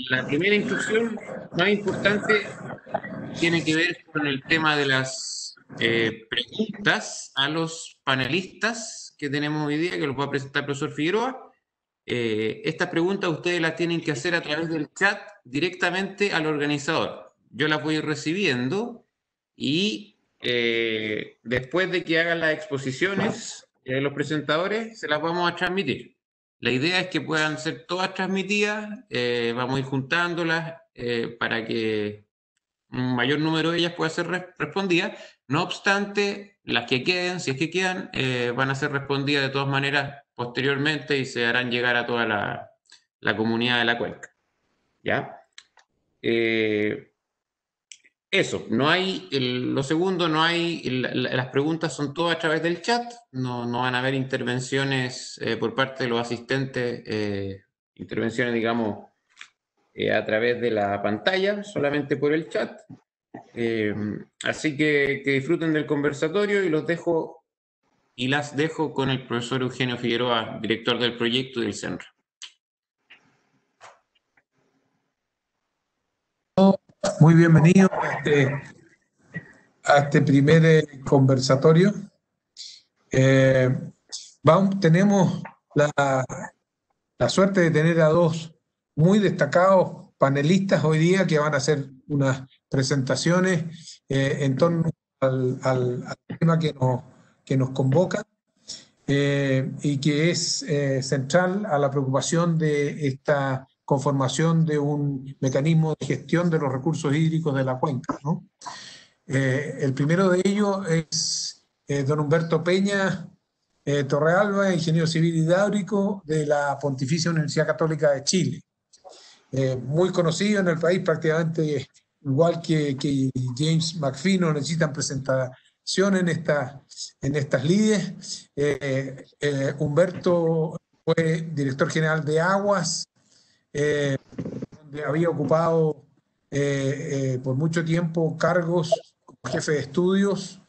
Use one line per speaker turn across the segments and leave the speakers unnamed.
La primera instrucción más importante tiene que ver con el tema de las preguntas a los panelistas que tenemos hoy día, que los va a presentar el profesor Figueroa. Estas preguntas ustedes las tienen que hacer a través del chat directamente al organizador. Yo las voy recibiendo y después de que hagan las exposiciones los presentadores, se las vamos a transmitir. La idea es que puedan ser todas transmitidas, vamos a ir juntándolas para que un mayor número de ellas pueda ser respondida. No obstante, las que queden, si es que quedan, van a ser respondidas de todas maneras posteriormente y se harán llegar a toda la comunidad de la cuenca. ¿Ya? Eso, no hay, lo segundo, no hay, las preguntas son todas a través del chat, no van a haber intervenciones por parte de los asistentes, intervenciones, digamos, a través de la pantalla, solamente por el chat. Así que disfruten del conversatorio y los dejo y las dejo con el profesor Eugenio Figueroa, director del proyecto del centro.
Muy bienvenido a este primer conversatorio. Tenemos la suerte de tener a dos muy destacados panelistas hoy día que van a hacer unas presentaciones en torno al tema que nos convoca y que es central a la preocupación de esta conformación de un mecanismo de gestión de los recursos hídricos de la cuenca, ¿no? El primero de ellos es don Humberto Peña Torrealba, ingeniero civil hidráulico de la Pontificia Universidad Católica de Chile. Muy conocido en el país, prácticamente igual que James McPhee, no necesitan presentación en estas lides. Humberto fue director general de Aguas, donde había ocupado por mucho tiempo cargos como jefe de estudios,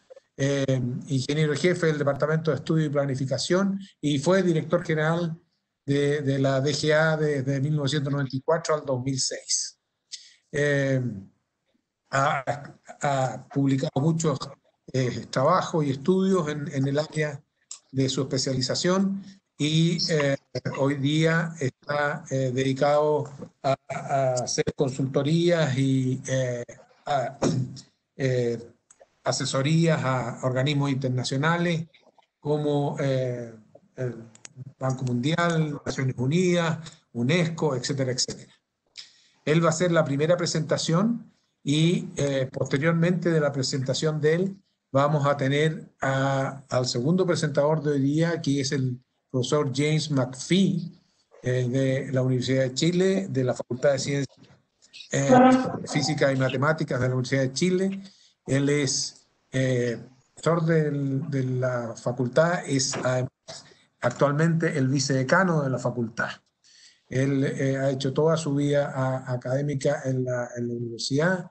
ingeniero jefe del Departamento de Estudio y Planificación, y fue director general de la DGA desde 1994 al 2006. Ha publicado muchos trabajos y estudios en el área de su especialización y hoy día está dedicado a hacer consultorías y asesorías a organismos internacionales como el Banco Mundial, Naciones Unidas, UNESCO, etcétera, etcétera. Él va a hacer la primera presentación y posteriormente de la presentación de él vamos a tener al segundo presentador de hoy día, que es el profesor James McPhee de la Universidad de Chile, de la Facultad de Ciencias Física y Matemáticas de la Universidad de Chile. Él es profesor de la facultad, es actualmente el vicedecano de la facultad. Él ha hecho toda su vida académica en la universidad,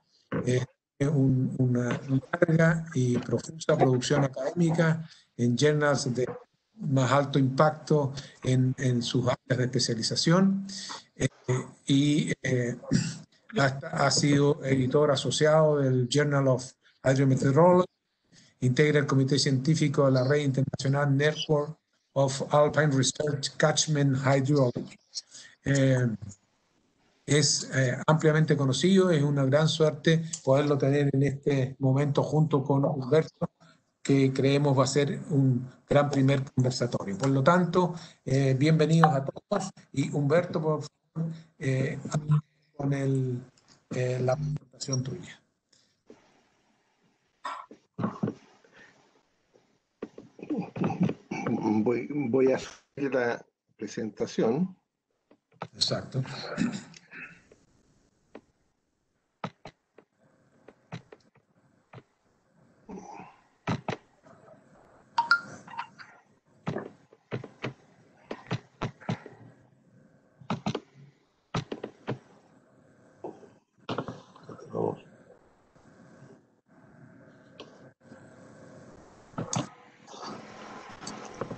una larga y profusa producción académica en journals de más alto impacto en sus áreas de especialización y ha sido editor asociado del Journal of Hydrometeorology, integra el comité científico de la Red Internacional Network of Alpine Research Catchment Hydrology. Es ampliamente conocido, es una gran suerte poderlo tener en este momento junto con Humberto, que creemos va a ser un gran primer conversatorio. Por lo tanto, bienvenidos a todos y Humberto, por favor, con la presentación tuya.
Voy a hacer la presentación.
Exacto.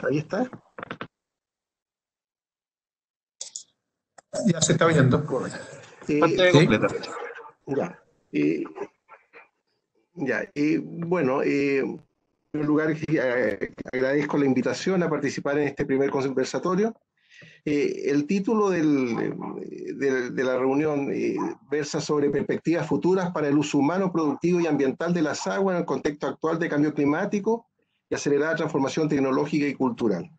Ahí está.
Ya se está viendo.
Pantalla
Sí.
completa.
Ya. Bueno, en primer lugar, agradezco la invitación a participar en este primer conversatorio. El título de la reunión versa sobre perspectivas futuras para el uso humano, productivo y ambiental de las aguas en el contexto actual de cambio climático y acelerada transformación tecnológica y cultural.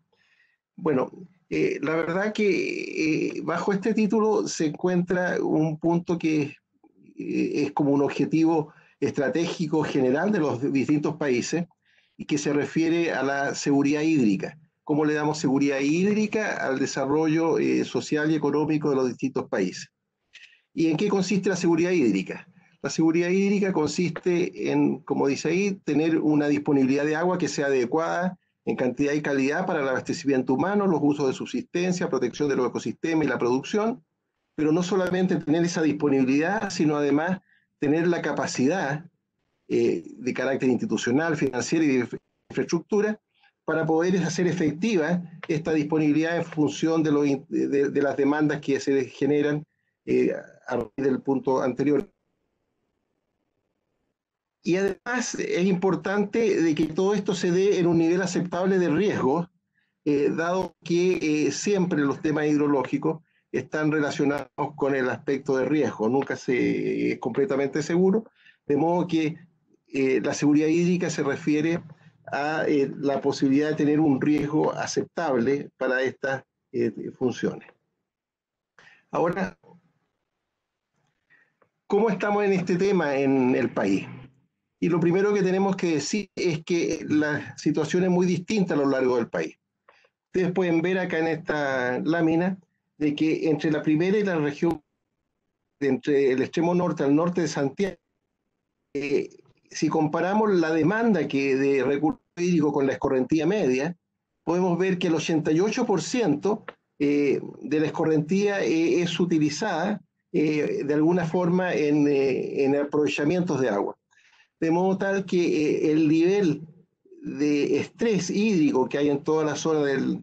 Bueno, la verdad que bajo este título se encuentra un punto que es como un objetivo estratégico general de los distintos países y que se refiere a la seguridad hídrica. ¿Cómo le damos seguridad hídrica al desarrollo social y económico de los distintos países? ¿Y en qué consiste la seguridad hídrica? La seguridad hídrica consiste en, como dice ahí, tener una disponibilidad de agua que sea adecuada en cantidad y calidad para el abastecimiento humano, los usos de subsistencia, protección de los ecosistemas y la producción, pero no solamente tener esa disponibilidad, sino además tener la capacidad de carácter institucional, financiero y de infraestructura para poder hacer efectiva esta disponibilidad en función de las demandas que se generan a raíz del punto anterior. Y además es importante de que todo esto se dé en un nivel aceptable de riesgo, dado que siempre los temas hidrológicos están relacionados con el aspecto de riesgo, nunca es completamente seguro, de modo que la seguridad hídrica se refiere a la posibilidad de tener un riesgo aceptable para estas funciones. Ahora, ¿cómo estamos en este tema en el país? Y lo primero que tenemos que decir es que la situación es muy distinta a lo largo del país. Ustedes pueden ver acá en esta lámina de que entre la primera y la región, entre el extremo norte al norte de Santiago, si comparamos la demanda de recursos hídricos con la escorrentía media, podemos ver que el 88% de la escorrentía es utilizada de alguna forma en aprovechamientos de agua. De modo tal que el nivel de estrés hídrico que hay en toda la zona de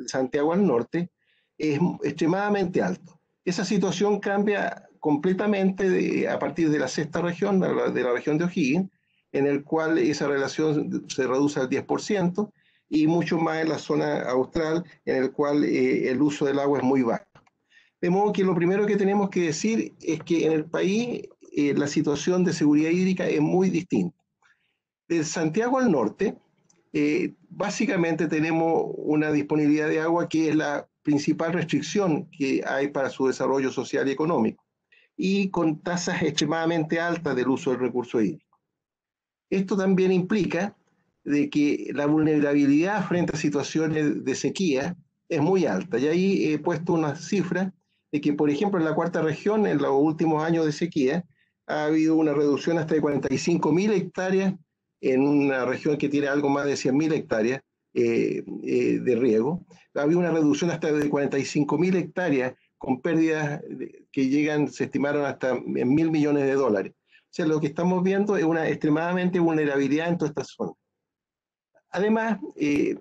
Santiago al norte es extremadamente alto. Esa situación cambia completamente a partir de la sexta región, de la región de O'Higgins, en el cual esa relación se reduce al 10%, y mucho más en la zona austral, en el cual el uso del agua es muy bajo. De modo que lo primero que tenemos que decir es que en el país la situación de seguridad hídrica es muy distinta. De Santiago al norte, básicamente tenemos una disponibilidad de agua que es la principal restricción que hay para su desarrollo social y económico, y con tasas extremadamente altas del uso del recurso hídrico. Esto también implica de que la vulnerabilidad frente a situaciones de sequía es muy alta. Y ahí he puesto una cifra de que, por ejemplo, en la cuarta región, en los últimos años de sequía, ha habido una reducción hasta de 45.000 hectáreas en una región que tiene algo más de 100.000 hectáreas de riego. Ha habido una reducción hasta de 45.000 hectáreas con pérdidas que llegan, se estimaron hasta en $1.000 millones. O sea, lo que estamos viendo es una extremadamente vulnerabilidad en toda esta zona. Además,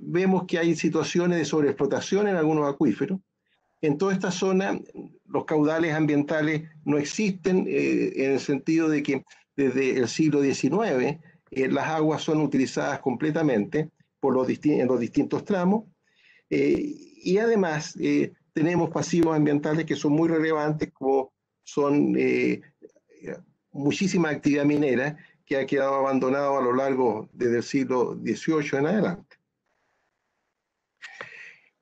vemos que hay situaciones de sobreexplotación en algunos acuíferos. En toda esta zona, los caudales ambientales no existen en el sentido de que desde el siglo XIX las aguas son utilizadas completamente en los distintos tramos. Y además tenemos pasivos ambientales que son muy relevantes, como son muchísima actividad minera que ha quedado abandonado a lo largo desde el siglo XVIII en adelante.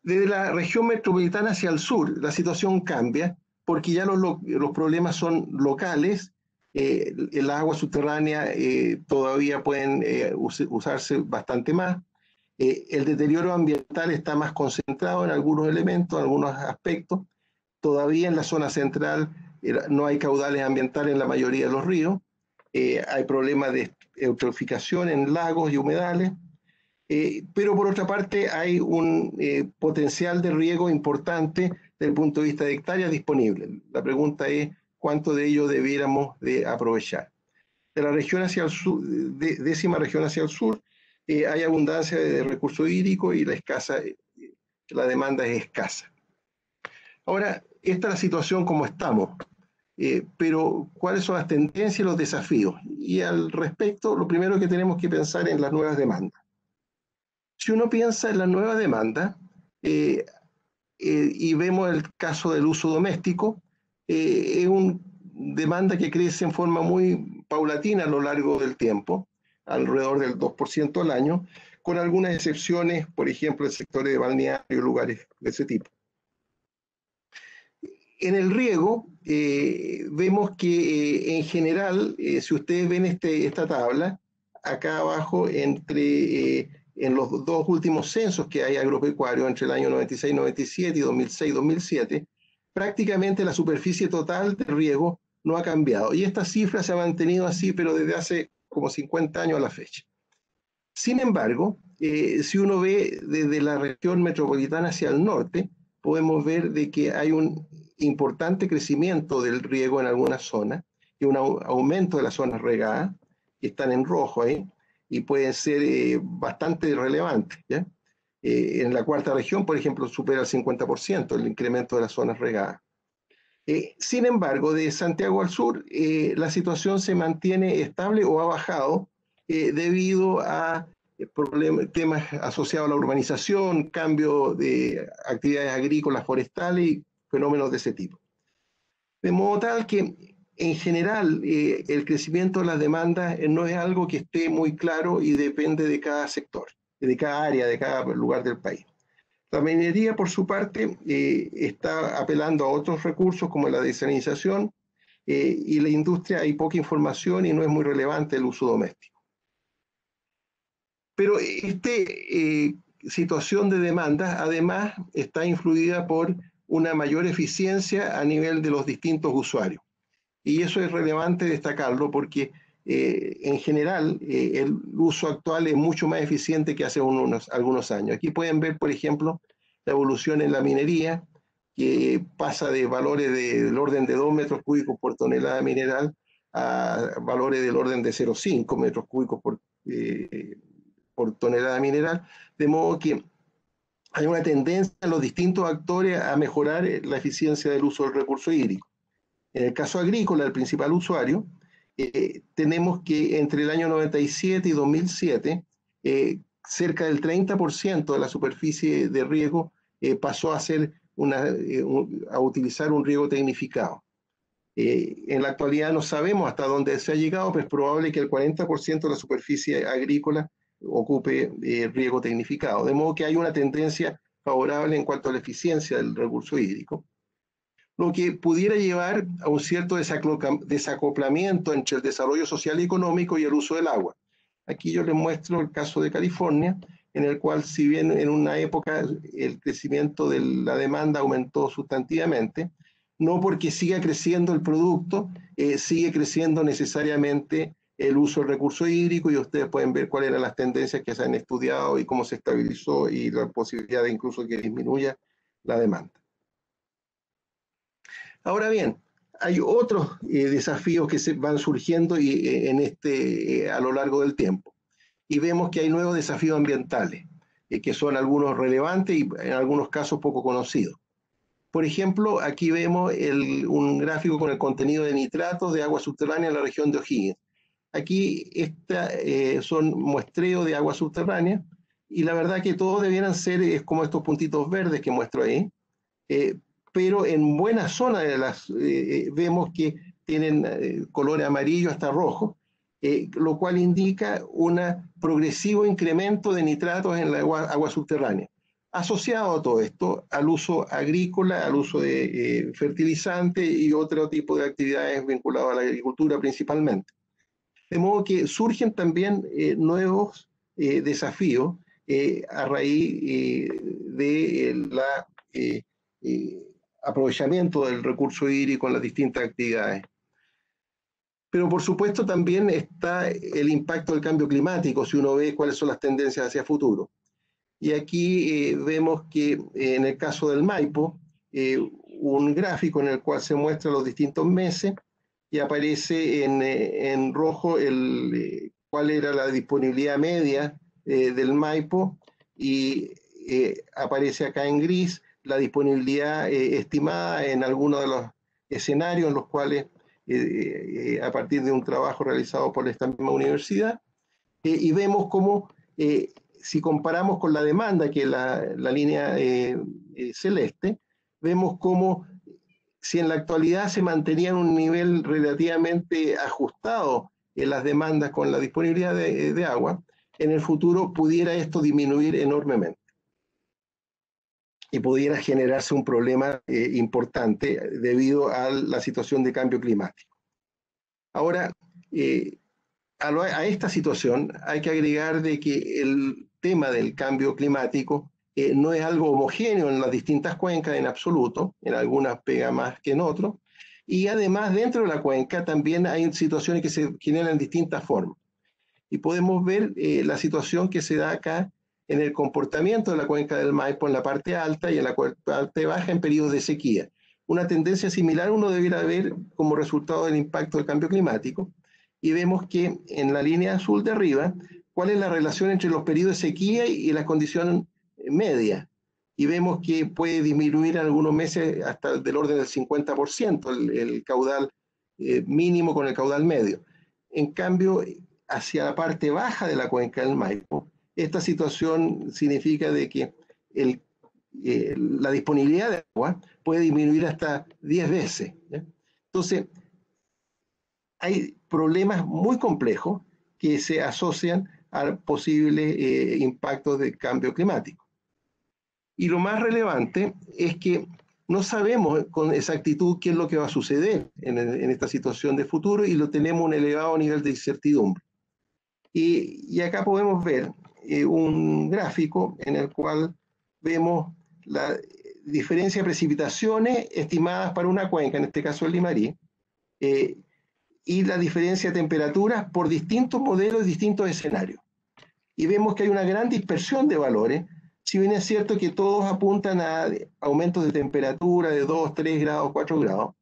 Desde la región metropolitana hacia el sur, la situación cambia porque ya los problemas son locales. Las aguas subterráneas todavía pueden usarse bastante más. El deterioro ambiental está más concentrado en algunos elementos, en algunos aspectos. Todavía en la zona central no hay caudales ambientales en la mayoría de los ríos. Hay problemas de eutroficación en lagos y humedales. Pero por otra parte hay un potencial de riego importante desde el punto de vista de hectáreas disponibles. La pregunta es cuánto de ello debiéramos de aprovechar. De la región hacia el sur, décima región hacia el sur, hay abundancia de recursos hídricos y la demanda es escasa. Ahora, esta es la situación como estamos. pero ¿cuáles son las tendencias y los desafíos? Y al respecto, lo primero que tenemos que pensar en las nuevas demandas. Si uno piensa en las nuevas demandas, y vemos el caso del uso doméstico, es una demanda que crece en forma muy paulatina a lo largo del tiempo, alrededor del 2% al año, con algunas excepciones, por ejemplo, el sector de balneario y lugares de ese tipo. En el riego, vemos que en general, si ustedes ven esta tabla, acá abajo, en los dos últimos censos que hay agropecuarios, entre el año 96-97 y 2006-2007, prácticamente la superficie total de riego no ha cambiado. Y esta cifra se ha mantenido así, pero desde hace como 50 años a la fecha. Sin embargo, si uno ve desde la región metropolitana hacia el norte, podemos ver de que hay un importante crecimiento del riego en algunas zonas y un aumento de las zonas regadas, que están en rojo ahí, y pueden ser bastante relevantes, ¿ya? En la cuarta región, por ejemplo, supera el 50% el incremento de las zonas regadas. Sin embargo, de Santiago al sur, la situación se mantiene estable o ha bajado debido a temas asociados a la urbanización, cambio de actividades agrícolas, forestales y fenómenos de ese tipo. De modo tal que, en general, el crecimiento de las demandas no es algo que esté muy claro y depende de cada sector, de cada área, de cada lugar del país. La minería, por su parte, está apelando a otros recursos como la desalinización, y la industria hay poca información y no es muy relevante el uso doméstico. Pero esta situación de demanda, además, está influida por una mayor eficiencia a nivel de los distintos usuarios. Y eso es relevante destacarlo porque, en general, el uso actual es mucho más eficiente que hace algunos años. Aquí pueden ver, por ejemplo, la evolución en la minería, que pasa de valores del orden de 2 metros cúbicos por tonelada mineral a valores del orden de 0,5 metros cúbicos por tonelada mineral, de modo que hay una tendencia en los distintos actores a mejorar la eficiencia del uso del recurso hídrico. En el caso agrícola, el principal usuario, tenemos que entre el año 97 y 2007, cerca del 30% de la superficie de riego pasó a utilizar un riego tecnificado. En la actualidad no sabemos hasta dónde se ha llegado, pero es probable que el 40% de la superficie agrícola ocupe riego tecnificado, de modo que hay una tendencia favorable en cuanto a la eficiencia del recurso hídrico, lo que pudiera llevar a un cierto desacoplamiento entre el desarrollo social y económico y el uso del agua. Aquí yo les muestro el caso de California, en el cual, si bien en una época el crecimiento de la demanda aumentó sustantivamente, no porque siga creciendo el producto, sigue creciendo necesariamente el uso del recurso hídrico, y ustedes pueden ver cuáles eran las tendencias que se han estudiado y cómo se estabilizó y la posibilidad de incluso que disminuya la demanda. Ahora bien, hay otros desafíos que se van surgiendo a lo largo del tiempo, y vemos que hay nuevos desafíos ambientales, que son algunos relevantes y en algunos casos poco conocidos. Por ejemplo, aquí vemos un gráfico con el contenido de nitratos de agua subterránea en la región de O'Higgins. Aquí son muestreos de agua subterránea, y la verdad que todos debieran ser como estos puntitos verdes que muestro ahí, pero en buena zona vemos que tienen color amarillo hasta rojo, lo cual indica un progresivo incremento de nitratos en la agua subterránea. Asociado a todo esto, al uso agrícola, al uso de fertilizantes y otro tipo de actividades vinculadas a la agricultura principalmente. De modo que surgen también nuevos desafíos a raíz del aprovechamiento del recurso hídrico en las distintas actividades. Pero por supuesto también está el impacto del cambio climático, si uno ve cuáles son las tendencias hacia futuro. Y aquí vemos que en el caso del Maipo, un gráfico en el cual se muestran los distintos meses, y aparece en rojo cuál era la disponibilidad media del Maipo, y aparece acá en gris la disponibilidad estimada en algunos de los escenarios en los cuales, a partir de un trabajo realizado por esta misma universidad, y vemos cómo, si comparamos con la demanda, que es la línea celeste, vemos cómo si en la actualidad se mantenía un nivel relativamente ajustado en las demandas con la disponibilidad de agua, en el futuro pudiera esto disminuir enormemente y pudiera generarse un problema importante debido a la situación de cambio climático. Ahora, a esta situación hay que agregar de que el tema del cambio climático no es algo homogéneo en las distintas cuencas en absoluto, en algunas pega más que en otras, y además dentro de la cuenca también hay situaciones que se generan en distintas formas. Y podemos ver la situación que se da acá en el comportamiento de la cuenca del Maipo en la parte alta y en la parte baja en periodos de sequía. Una tendencia similar uno debiera ver como resultado del impacto del cambio climático, y vemos que en la línea azul de arriba, cuál es la relación entre los periodos de sequía y la condición media. Y vemos que puede disminuir en algunos meses hasta del orden del 50% el caudal mínimo con el caudal medio. En cambio, hacia la parte baja de la cuenca del Maipo, esta situación significa de que la disponibilidad de agua puede disminuir hasta 10 veces. ¿Ya? Entonces, hay problemas muy complejos que se asocian a posibles impactos del cambio climático. Y lo más relevante es que no sabemos con exactitud qué es lo que va a suceder en esta situación de futuro, y lo tenemos un elevado nivel de incertidumbre. Y acá podemos ver un gráfico en el cual vemos la diferencia de precipitaciones estimadas para una cuenca, en este caso el Limarí, y la diferencia de temperaturas por distintos modelos y distintos escenarios. Y vemos que hay una gran dispersión de valores, si bien es cierto que todos apuntan a aumentos de temperatura de 2, 3 grados, 4 grados,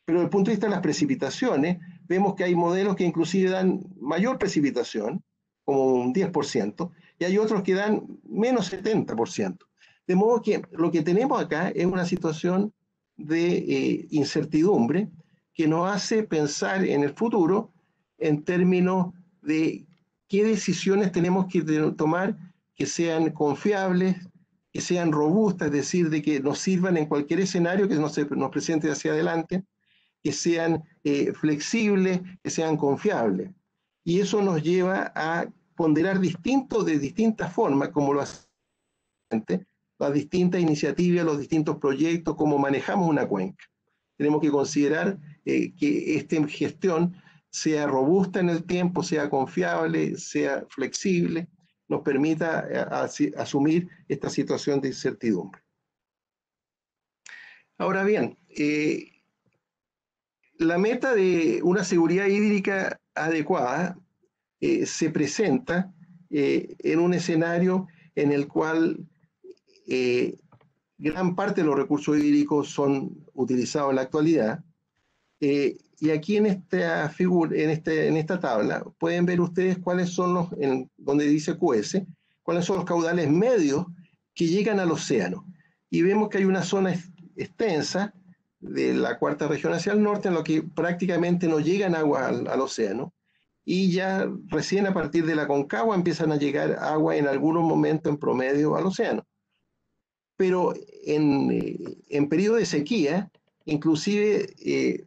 pero desde el punto de vista de las precipitaciones, vemos que hay modelos que inclusive dan mayor precipitación, como un 10%, y hay otros que dan menos 70%. De modo que lo que tenemos acá es una situación de incertidumbre que nos hace pensar en el futuro en términos de qué decisiones tenemos que tomar que sean confiables, que sean robustas, es decir, de que nos sirvan en cualquier escenario que nos presente hacia adelante, que sean flexibles, que sean confiables. Y eso nos lleva a ponderar de distintas formas, como lo hace las distintas iniciativas, los distintos proyectos, cómo manejamos una cuenca. Tenemos que considerar que esta gestión sea robusta en el tiempo, sea confiable, sea flexible, nos permita asumir esta situación de incertidumbre. Ahora bien, la meta de una seguridad hídrica adecuada se presenta en un escenario en el cual gran parte de los recursos hídricos son utilizados en la actualidad. Y aquí en esta figura, en esta tabla, pueden ver ustedes cuáles son donde dice QS, cuáles son los caudales medios que llegan al océano. Y vemos que hay una zona extensa de la cuarta región hacia el norte, en lo que prácticamente no llegan agua al océano, y ya recién a partir de la Concagua empiezan a llegar agua en algunos momentos en promedio al océano. Pero en periodo de sequía, inclusive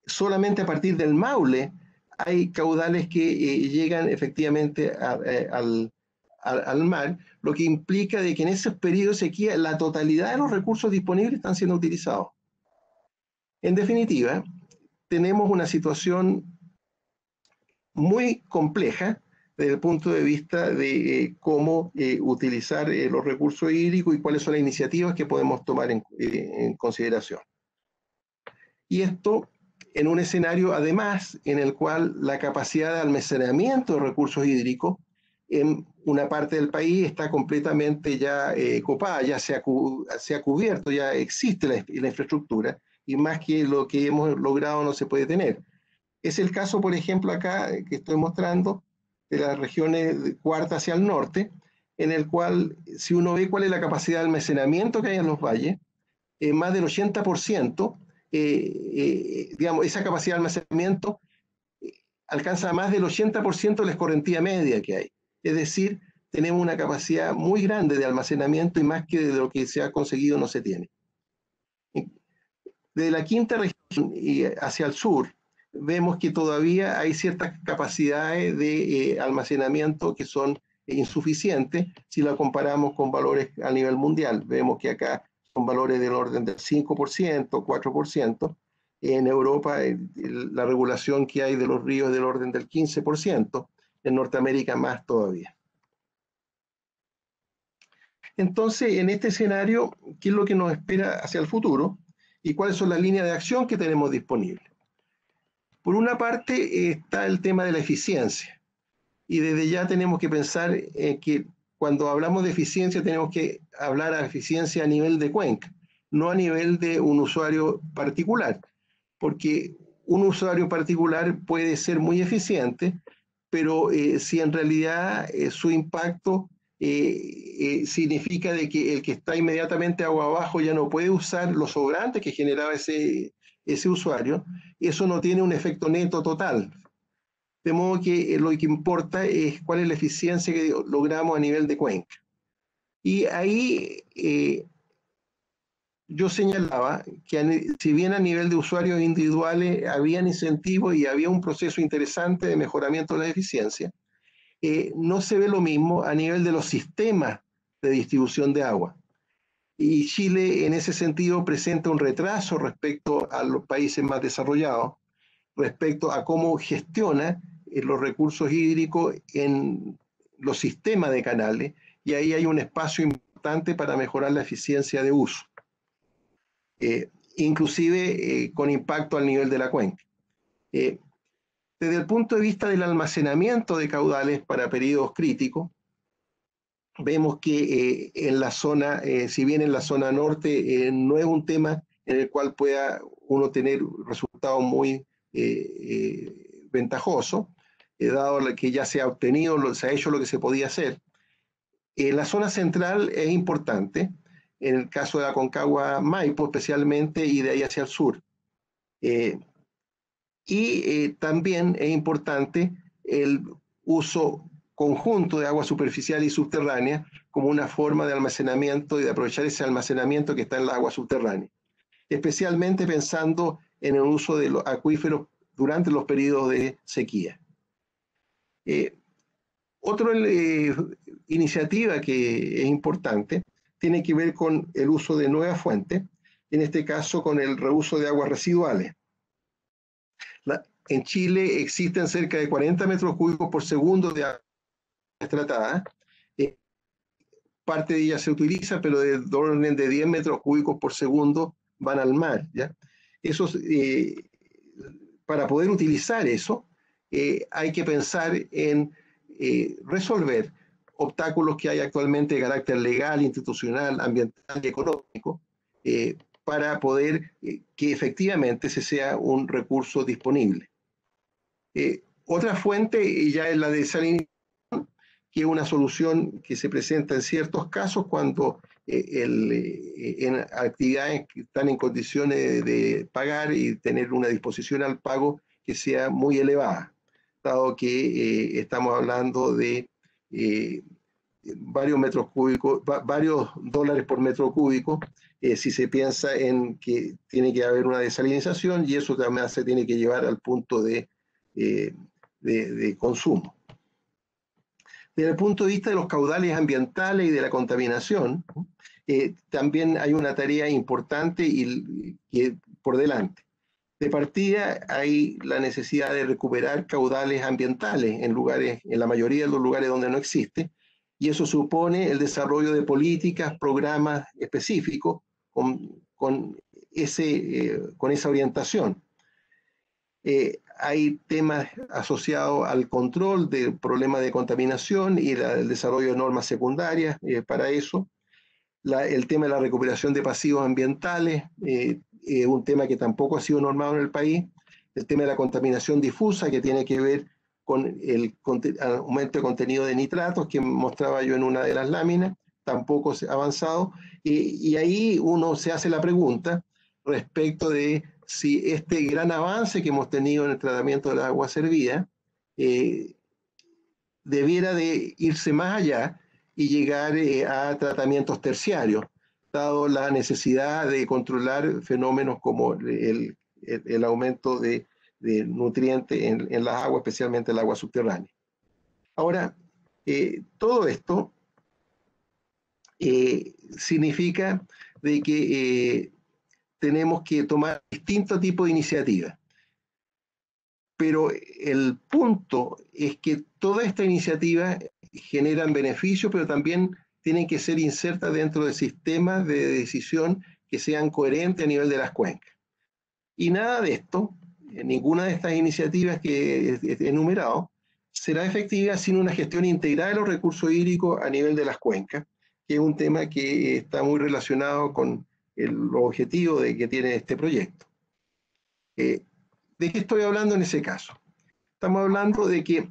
solamente a partir del Maule hay caudales que llegan efectivamente al mar, lo que implica de que en esos periodos de sequía la totalidad de los recursos disponibles están siendo utilizados. En definitiva, tenemos una situación muy compleja desde el punto de vista de cómo utilizar los recursos hídricos y cuáles son las iniciativas que podemos tomar en consideración. Y esto en un escenario, además, en el cual la capacidad de almacenamiento de recursos hídricos en una parte del país está completamente ya copada, ya se ha cubierto, ya existe la infraestructura, y más que lo que hemos logrado no se puede tener. Es el caso, por ejemplo, acá que estoy mostrando, de las regiones de cuarta hacia el norte, en el cual, si uno ve cuál es la capacidad de almacenamiento que hay en los valles, más del 80% digamos, esa capacidad de almacenamiento alcanza más del 80% de la escorrentía media que hay. Es decir, tenemos una capacidad muy grande de almacenamiento y más que de lo que se ha conseguido no se tiene. De la quinta región y hacia el sur, vemos que todavía hay ciertas capacidades de almacenamiento que son insuficientes si la comparamos con valores a nivel mundial. Vemos que acá son valores del orden del 5%, 4%. En Europa la regulación que hay de los ríos es del orden del 15%. En Norteamérica más todavía. Entonces, en este escenario, ¿qué es lo que nos espera hacia el futuro? ¿Y cuáles son las líneas de acción que tenemos disponibles? Por una parte está el tema de la eficiencia. Y desde ya tenemos que pensar que cuando hablamos de eficiencia tenemos que hablar de eficiencia a nivel de cuenca, no a nivel de un usuario particular. Porque un usuario particular puede ser muy eficiente, pero si en realidad su impacto significa de que el que está inmediatamente agua abajo ya no puede usar los sobrantes que generaba ese usuario, eso no tiene un efecto neto total. De modo que lo que importa es cuál es la eficiencia que logramos a nivel de cuenca. Y ahí yo señalaba que si bien a nivel de usuarios individuales habían incentivos y había un proceso interesante de mejoramiento de la eficiencia, no se ve lo mismo a nivel de los sistemas de distribución de agua. Y Chile en ese sentido presenta un retraso respecto a los países más desarrollados, respecto a cómo gestiona los recursos hídricos en los sistemas de canales, y ahí hay un espacio importante para mejorar la eficiencia de uso. Inclusive con impacto al nivel de la cuenca. Desde el punto de vista del almacenamiento de caudales para periodos críticos, vemos que en la zona, si bien en la zona norte no es un tema en el cual pueda uno tener resultados muy ventajosos, dado que ya se ha obtenido, se ha hecho lo que se podía hacer. La zona central es importante, en el caso de la Aconcagua Maipo especialmente, y de ahí hacia el sur. También es importante el uso conjunto de agua superficial y subterránea como una forma de almacenamiento y de aprovechar ese almacenamiento que está en la agua subterránea, especialmente pensando en el uso de los acuíferos durante los periodos de sequía. Otra iniciativa que es importante tiene que ver con el uso de nuevas fuentes, en este caso con el reuso de aguas residuales. En Chile existen cerca de 40 metros cúbicos por segundo de agua tratada. Parte de ella se utiliza, pero de orden de 10 metros cúbicos por segundo van al mar, ¿ya? Eso, para poder utilizar eso, hay que pensar en resolver obstáculos que hay actualmente de carácter legal, institucional, ambiental y económico, para poder que efectivamente ese sea un recurso disponible. Otra fuente ya es la desalinización, que es una solución que se presenta en ciertos casos cuando en actividades que están en condiciones de pagar y tener una disposición al pago que sea muy elevada, dado que estamos hablando de varios metros cúbicos, varios dólares por metro cúbico, si se piensa en que tiene que haber una desalinización, y eso también se tiene que llevar al punto de consumo. Desde el punto de vista de los caudales ambientales y de la contaminación, también hay una tarea importante y por delante. De partida hay la necesidad de recuperar caudales ambientales en la mayoría de los lugares donde no existe, y eso supone el desarrollo de políticas, programas específicos con esa orientación. Hay temas asociados al control del problema de contaminación y el desarrollo de normas secundarias para eso. El tema de la recuperación de pasivos ambientales, un tema que tampoco ha sido normado en el país. El tema de la contaminación difusa, que tiene que ver con el aumento de contenido de nitratos, que mostraba yo en una de las láminas, tampoco se ha avanzado. Y ahí uno se hace la pregunta respecto de si este gran avance que hemos tenido en el tratamiento de las aguas servidas debiera de irse más allá y llegar a tratamientos terciarios, dado la necesidad de controlar fenómenos como el aumento de nutrientes en las aguas, especialmente el agua subterránea. Ahora, todo esto significa de que tenemos que tomar distintos tipos de iniciativas. Pero el punto es que todas estas iniciativas generan beneficios, pero también tienen que ser insertas dentro de sistemas de decisión que sean coherentes a nivel de las cuencas. Y nada de esto, ninguna de estas iniciativas que he enumerado, será efectiva sin una gestión integral de los recursos hídricos a nivel de las cuencas, que es un tema que está muy relacionado con el objetivo que tiene este proyecto. ¿De qué estoy hablando en ese caso? Estamos hablando de que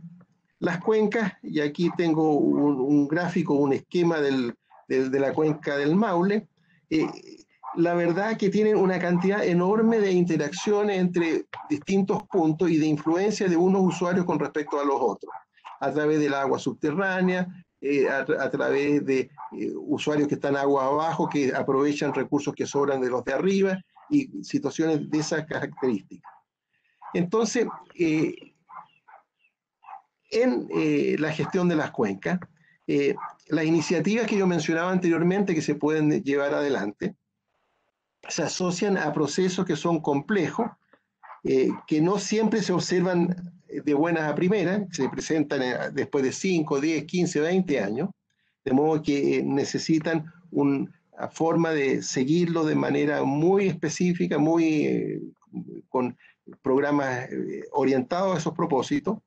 las cuencas, y aquí tengo un gráfico, un esquema de la cuenca del Maule, la verdad que tienen una cantidad enorme de interacciones entre distintos puntos y de influencia de unos usuarios con respecto a los otros, a través del agua subterránea, a través de usuarios que están agua abajo, que aprovechan recursos que sobran de los de arriba, y situaciones de esas características. Entonces, en la gestión de las cuencas, las iniciativas que yo mencionaba anteriormente que se pueden llevar adelante, se asocian a procesos que son complejos, que no siempre se observan de buenas a primeras, se presentan después de 5, 10, 15, 20 años, de modo que necesitan una forma de seguirlo de manera muy específica, con programas orientados a esos propósitos,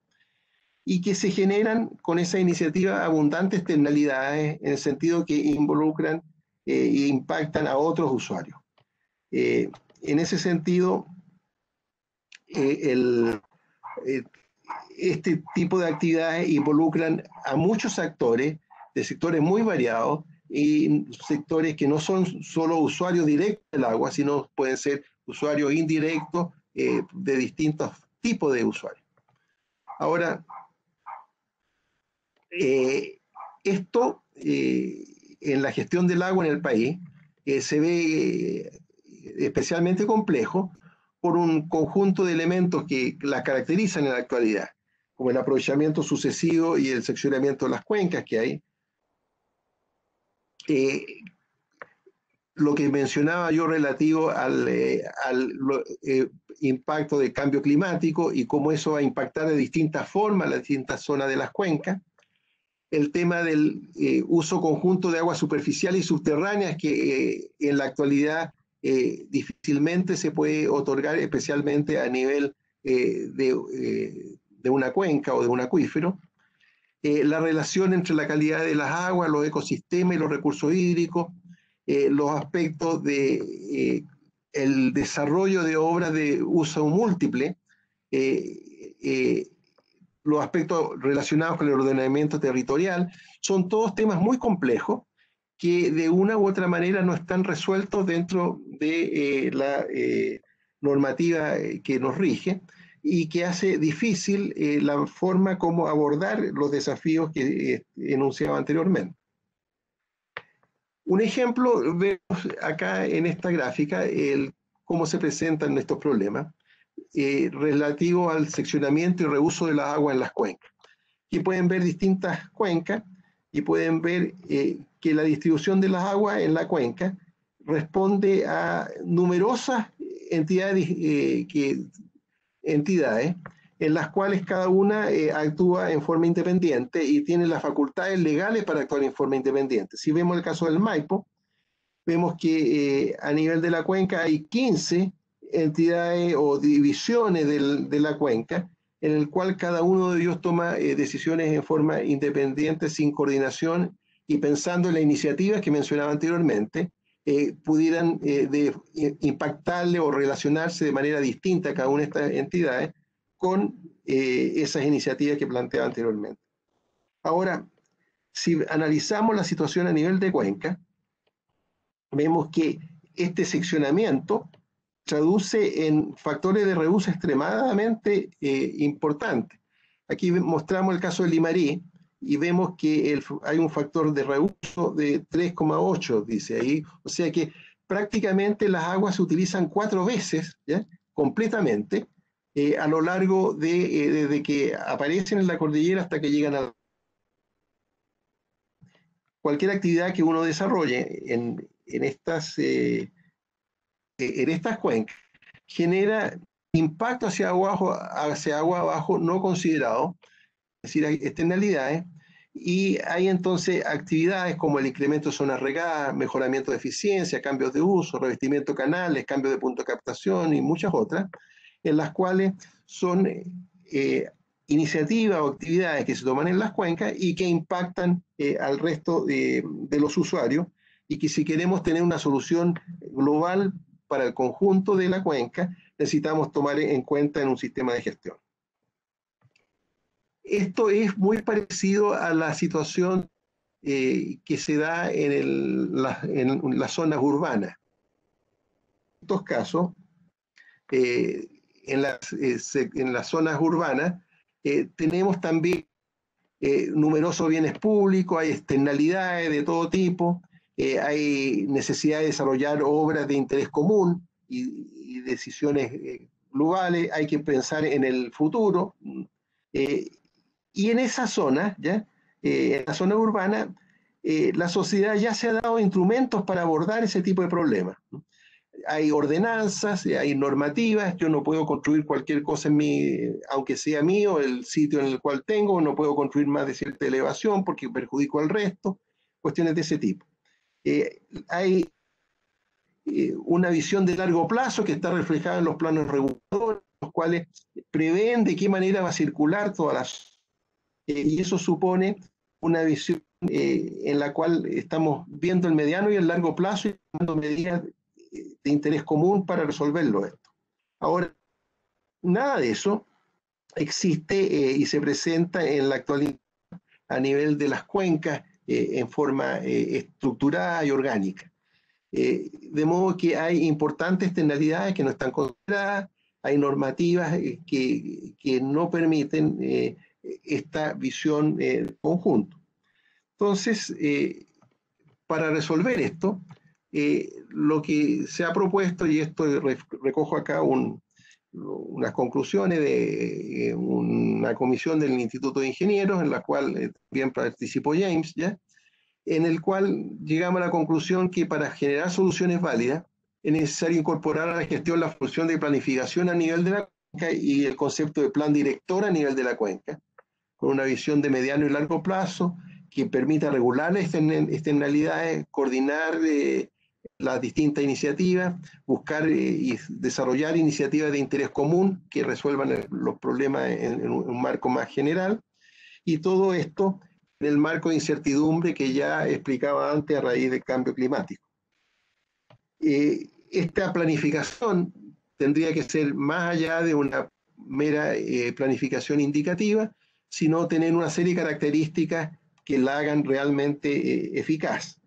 y que se generan con esa iniciativa abundantes externalidades en el sentido que involucran e impactan a otros usuarios. En ese sentido, este tipo de actividades involucran a muchos actores de sectores muy variados y sectores que no son solo usuarios directos del agua, sino pueden ser usuarios indirectos de distintos tipos de usuarios. Ahora, esto en la gestión del agua en el país se ve especialmente complejo por un conjunto de elementos que la caracterizan en la actualidad, como el aprovechamiento sucesivo y el seccionamiento de las cuencas que hay. Lo que mencionaba yo relativo al impacto del cambio climático y cómo eso va a impactar de distintas formas las distintas zonas de las cuencas. El tema del uso conjunto de aguas superficiales y subterráneas que en la actualidad difícilmente se puede otorgar, especialmente a nivel de una cuenca o de un acuífero. La relación entre la calidad de las aguas, los ecosistemas y los recursos hídricos, los aspectos de el desarrollo de obras de uso múltiple, los aspectos relacionados con el ordenamiento territorial, son todos temas muy complejos que de una u otra manera no están resueltos dentro de la normativa que nos rige y que hace difícil la forma como abordar los desafíos que enunciaba anteriormente. Un ejemplo, vemos acá en esta gráfica cómo se presentan estos problemas relativo al seccionamiento y reuso de las aguas en las cuencas. Aquí pueden ver distintas cuencas y pueden ver que la distribución de las aguas en la cuenca responde a numerosas entidades, en las cuales cada una actúa en forma independiente y tiene las facultades legales para actuar en forma independiente. Si vemos el caso del Maipo, vemos que a nivel de la cuenca hay 15 entidades o divisiones de la cuenca, en el cual cada uno de ellos toma decisiones en forma independiente, sin coordinación, y pensando en las iniciativas que mencionaba anteriormente, pudieran impactarle o relacionarse de manera distinta a cada una de estas entidades con esas iniciativas que planteaba anteriormente. Ahora, si analizamos la situación a nivel de cuenca, vemos que este seccionamiento traduce en factores de reuso extremadamente importantes. Aquí mostramos el caso de Limarí y vemos que hay un factor de reuso de 3,8, dice ahí, o sea que prácticamente las aguas se utilizan 4 veces, ¿ya?, completamente, a lo largo desde que aparecen en la cordillera hasta que llegan a cualquier actividad que uno desarrolle en estas cuencas genera impacto hacia agua abajo no considerado, es decir, hay externalidades, y hay entonces actividades como el incremento de zonas regadas, mejoramiento de eficiencia, cambios de uso, revestimiento de canales, cambio de punto de captación y muchas otras, en las cuales son iniciativas o actividades que se toman en las cuencas y que impactan al resto de los usuarios, y que si queremos tener una solución global para el conjunto de la cuenca, necesitamos tomar en cuenta en un sistema de gestión. Esto es muy parecido a la situación que se da en las zonas urbanas. En estos casos, en las zonas urbanas, tenemos también numerosos bienes públicos, hay externalidades de todo tipo, hay necesidad de desarrollar obras de interés común y decisiones globales, hay que pensar en el futuro. Y en esa zona, en la zona urbana, la sociedad ya se ha dado instrumentos para abordar ese tipo de problemas. Hay ordenanzas, hay normativas, yo no puedo construir cualquier cosa aunque sea mío, el sitio en el cual tengo, no puedo construir más de cierta elevación porque perjudico al resto, cuestiones de ese tipo. Hay una visión de largo plazo que está reflejada en los planos reguladores, los cuales prevén de qué manera va a circular todas las... y eso supone una visión en la cual estamos viendo el mediano y el largo plazo y tomando medidas de interés común para resolverlo esto. Ahora, nada de eso existe y se presenta en la actualidad a nivel de las cuencas en forma estructurada y orgánica. De modo que hay importantes externalidades que no están consideradas, hay normativas que no permiten esta visión conjunto. Entonces, para resolver esto, lo que se ha propuesto, y esto recojo acá unas conclusiones de una comisión del Instituto de Ingenieros, en la cual también participó James, ¿ya?, en el cual llegamos a la conclusión que para generar soluciones válidas es necesario incorporar a la gestión la función de planificación a nivel de la cuenca y el concepto de plan director a nivel de la cuenca, con una visión de mediano y largo plazo que permita regular las externalidades, coordinar las distintas iniciativas, buscar y desarrollar iniciativas de interés común que resuelvan los problemas en un marco más general, y todo esto en el marco de incertidumbre que ya explicaba antes a raíz del cambio climático. Esta planificación tendría que ser más allá de una mera planificación indicativa, sino tener una serie de características que la hagan realmente eficaz.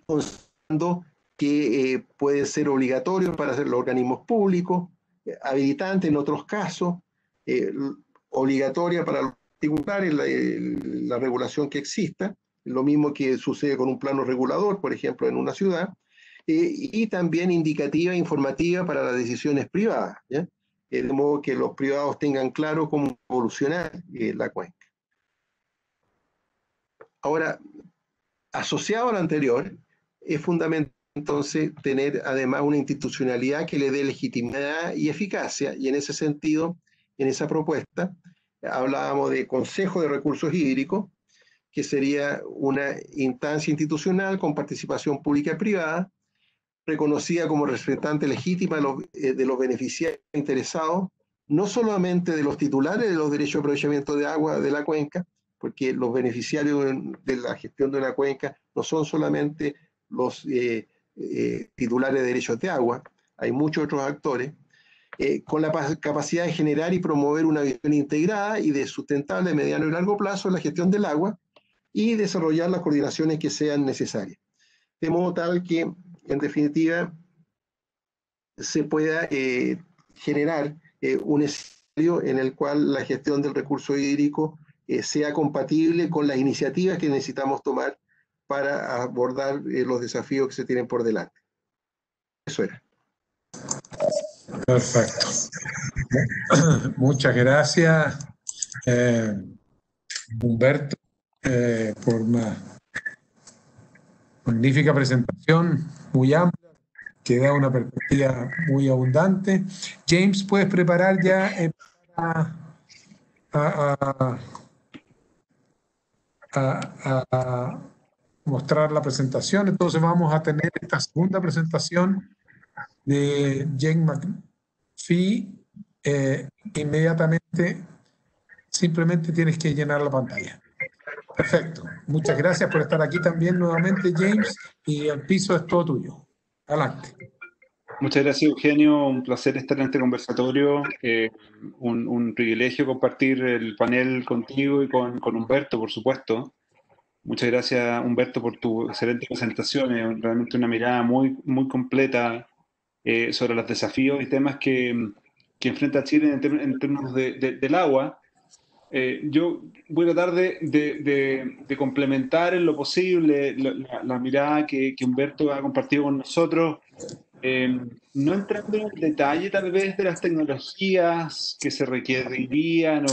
Considerando que puede ser obligatorio para los organismos públicos, habilitante en otros casos, obligatoria para los particulares la regulación que exista, lo mismo que sucede con un plano regulador, por ejemplo, en una ciudad, y también indicativa e informativa para las decisiones privadas, ¿ya?, de modo que los privados tengan claro cómo evolucionar la cuenca. Ahora, asociado a lo anterior, es fundamental entonces tener además una institucionalidad que le dé legitimidad y eficacia, y en ese sentido, en esa propuesta, hablábamos de Consejo de Recursos Hídricos, que sería una instancia institucional con participación pública y privada, reconocida como representante legítima de los beneficiarios interesados, no solamente de los titulares de los derechos de aprovechamiento de agua de la cuenca, porque los beneficiarios de la gestión de una cuenca no son solamente los titulares de derechos de agua, hay muchos otros actores, con la capacidad de generar y promover una visión integrada y de sustentable, mediano y largo plazo en la gestión del agua y desarrollar las coordinaciones que sean necesarias. De modo tal que, en definitiva, se pueda generar un escenario en el cual la gestión del recurso hídrico sea compatible con las iniciativas que necesitamos tomar para abordar los desafíos que se tienen por delante. Eso era.
Perfecto. Muchas gracias, Humberto, por una magnífica presentación, muy amplia, que da una perspectiva muy abundante. James, ¿puedes preparar ya a mostrar la presentación? Entonces vamos a tener esta segunda presentación de James McPhee. Inmediatamente, simplemente tienes que llenar la pantalla. Perfecto. Muchas gracias por estar aquí también nuevamente, James, y el piso es todo tuyo. Adelante.
Muchas gracias, Eugenio. Un placer estar en este conversatorio. Un privilegio compartir el panel contigo y con Humberto, por supuesto. Muchas gracias, Humberto, por tu excelente presentación. Es realmente una mirada muy, muy completa sobre los desafíos y temas que enfrenta Chile en términos del agua. Yo voy a tratar de complementar en lo posible la mirada que Humberto ha compartido con nosotros, no entrando en el detalle tal vez de las tecnologías que se requerirían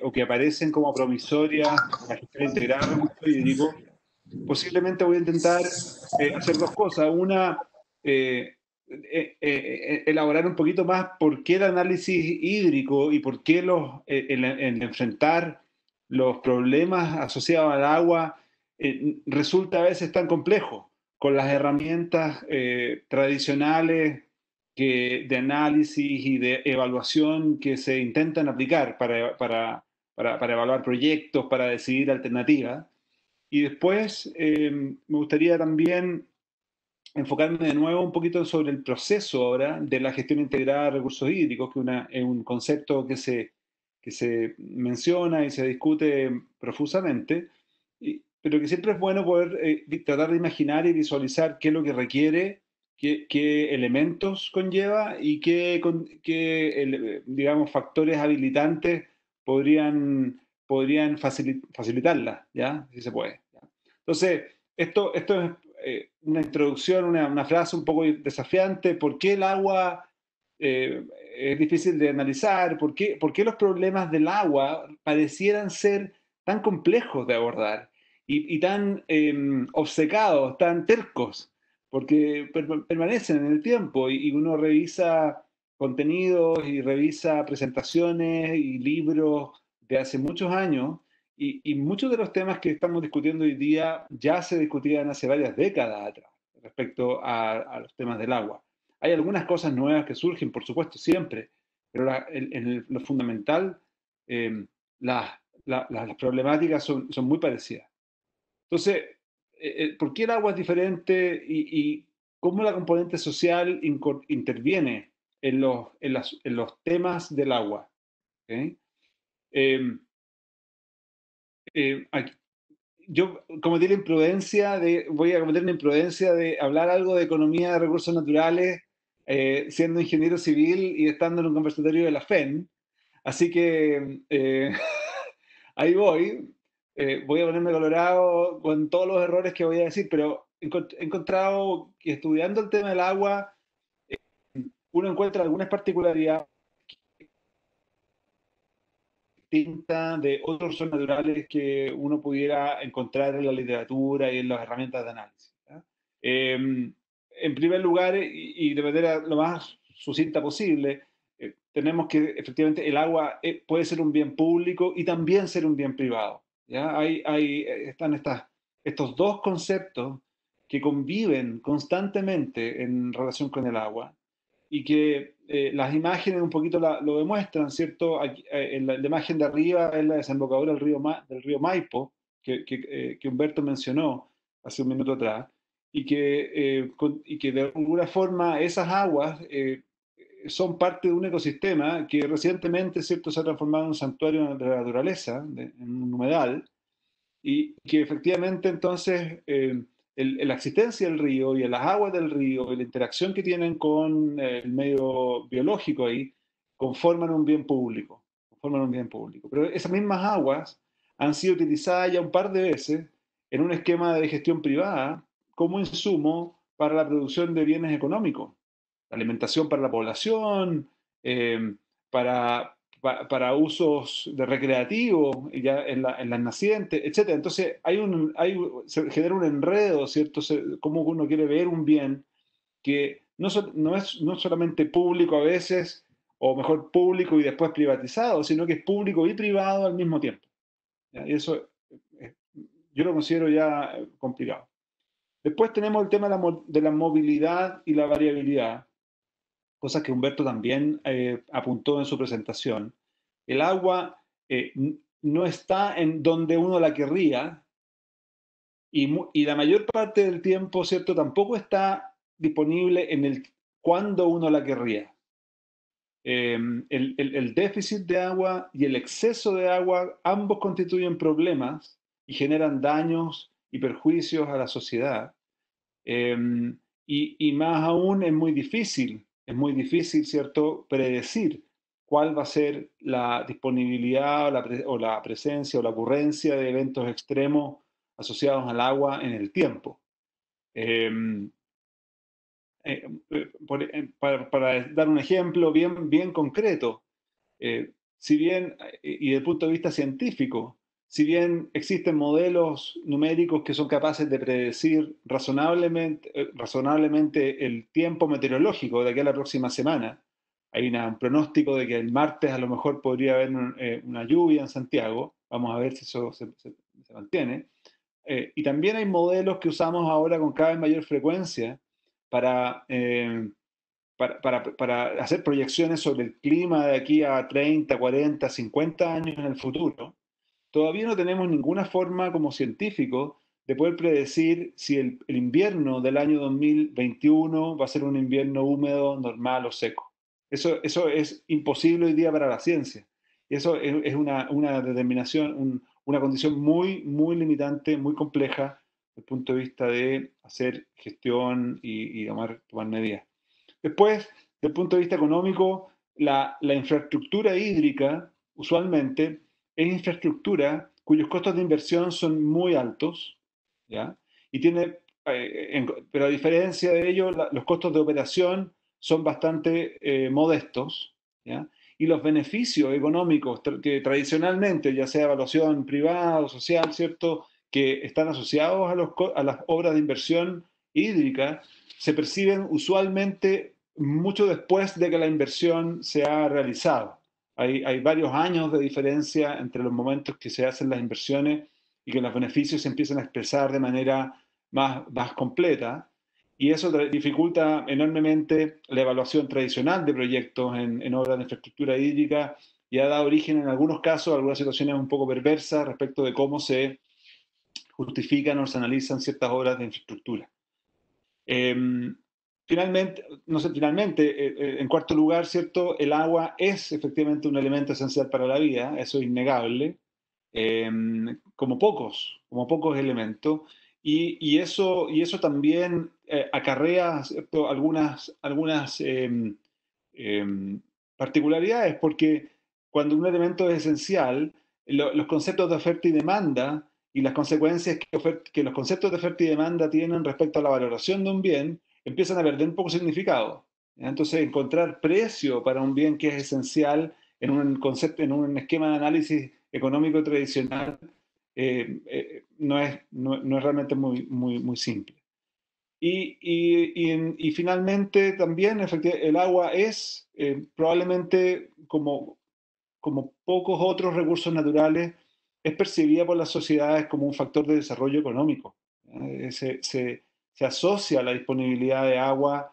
o que aparecen como promisorias para la gestión integrada de recursos hídricos. Posiblemente voy a intentar hacer dos cosas. Una, elaborar un poquito más por qué el análisis hídrico y por qué el enfrentar los problemas asociados al agua resulta a veces tan complejo con las herramientas tradicionales de análisis y de evaluación que se intentan aplicar para evaluar proyectos, para decidir alternativas. Y después me gustaría también enfocarme de nuevo un poquito sobre el proceso ahora de la gestión integrada de recursos hídricos, que es un concepto que se menciona y se discute profusamente, pero que siempre es bueno poder tratar de imaginar y visualizar qué es lo que requiere, qué elementos conlleva y digamos, factores habilitantes podrían facilitarla, ¿ya? Si se puede. ¿Ya? Entonces, esto es una introducción, una frase un poco desafiante. ¿Por qué el agua es difícil de analizar? ¿Por qué los problemas del agua parecieran ser tan complejos de abordar y tan obcecados, tan tercos? Porque permanecen en el tiempo y uno revisa contenidos y revisa presentaciones y libros de hace muchos años. Y muchos de los temas que estamos discutiendo hoy día ya se discutían hace varias décadas atrás respecto a los temas del agua. Hay algunas cosas nuevas que surgen, por supuesto, siempre, pero en lo fundamental las problemáticas son muy parecidas. Entonces, ¿por qué el agua es diferente y cómo la componente social interviene en los temas del agua? ¿Okay? Yo voy a cometer la imprudencia de hablar algo de economía de recursos naturales siendo ingeniero civil y estando en un conversatorio de la FEN. Así que ahí voy. Voy a ponerme colorado con todos los errores que voy a decir, pero he encontrado que estudiando el tema del agua, uno encuentra algunas particularidades distinta de otros recursos naturales que uno pudiera encontrar en la literatura y en las herramientas de análisis. En primer lugar, y de manera lo más sucinta posible, tenemos que efectivamente el agua puede ser un bien público y también ser un bien privado. ¿Ya? Están estos dos conceptos que conviven constantemente en relación con el agua y que las imágenes un poquito lo demuestran, ¿cierto? Aquí, la imagen de arriba es la desembocadura del río Maipo, que Humberto mencionó hace un minuto atrás, y que de alguna forma esas aguas son parte de un ecosistema que recientemente, ¿cierto?, se ha transformado en un santuario de la naturaleza, en un humedal, y que efectivamente entonces la existencia del río y las aguas del río y la interacción que tienen con el medio biológico ahí conforman un bien público. Conforman un bien público. Pero esas mismas aguas han sido utilizadas ya un par de veces en un esquema de gestión privada como insumo para la producción de bienes económicos, alimentación para la población, para, para usos de recreativos ya en las nacientes, etc. Entonces se genera un enredo, ¿cierto? Cómo uno quiere ver un bien que no es solamente público a veces, o mejor público y después privatizado, sino que es público y privado al mismo tiempo. ¿Ya? Y eso yo lo considero ya complicado. Después tenemos el tema de la movilidad y la variabilidad, cosas que Humberto también apuntó en su presentación. El agua no está en donde uno la querría y la mayor parte del tiempo, ¿cierto? Tampoco está disponible cuando uno la querría. El déficit de agua y el exceso de agua, ambos constituyen problemas y generan daños y perjuicios a la sociedad. Y más aún es muy difícil, ¿cierto?, predecir cuál va a ser la disponibilidad o la presencia o la ocurrencia de eventos extremos asociados al agua en el tiempo. Para dar un ejemplo bien concreto, si bien, y desde el punto de vista científico, si bien existen modelos numéricos que son capaces de predecir razonablemente el tiempo meteorológico de aquí a la próxima semana, hay un pronóstico de que el martes a lo mejor podría haber una lluvia en Santiago, vamos a ver si eso se mantiene. Y también hay modelos que usamos ahora con cada vez mayor frecuencia para hacer proyecciones sobre el clima de aquí a 30, 40, 50 años en el futuro. Todavía no tenemos ninguna forma como científicos de poder predecir si el invierno del año 2021 va a ser un invierno húmedo, normal o seco. Eso es imposible hoy día para la ciencia. Y eso es una determinación, una condición muy limitante, muy compleja desde el punto de vista de hacer gestión y tomar medidas. Después, desde el punto de vista económico, la infraestructura hídrica usualmente es infraestructura cuyos costos de inversión son muy altos, ¿ya? Y pero a diferencia de ello, los costos de operación son bastante modestos, ¿ya? Y los beneficios económicos que tradicionalmente, ya sea evaluación privada o social, ¿cierto?, que están asociados a las obras de inversión hídrica, se perciben usualmente mucho después de que la inversión se ha realizado. Hay varios años de diferencia entre los momentos que se hacen las inversiones y que los beneficios se empiezan a expresar de manera más completa. Y eso dificulta enormemente la evaluación tradicional de proyectos en obras de infraestructura hídrica y ha dado origen en algunos casos a algunas situaciones un poco perversas respecto de cómo se justifican o se analizan ciertas obras de infraestructura. Finalmente, en cuarto lugar, ¿cierto? El agua es efectivamente un elemento esencial para la vida, eso es innegable, como pocos elementos, y eso también acarrea, ¿cierto?, algunas particularidades, porque cuando un elemento es esencial, los conceptos de oferta y demanda y las consecuencias que los conceptos de oferta y demanda tienen respecto a la valoración de un bien empiezan a perder un poco significado. ¿Ya? Entonces, encontrar precio para un bien que es esencial en un esquema de análisis económico tradicional no es realmente muy simple. Y finalmente, también el agua es probablemente como pocos otros recursos naturales, es percibida por las sociedades como un factor de desarrollo económico. Se asocia a la disponibilidad de agua,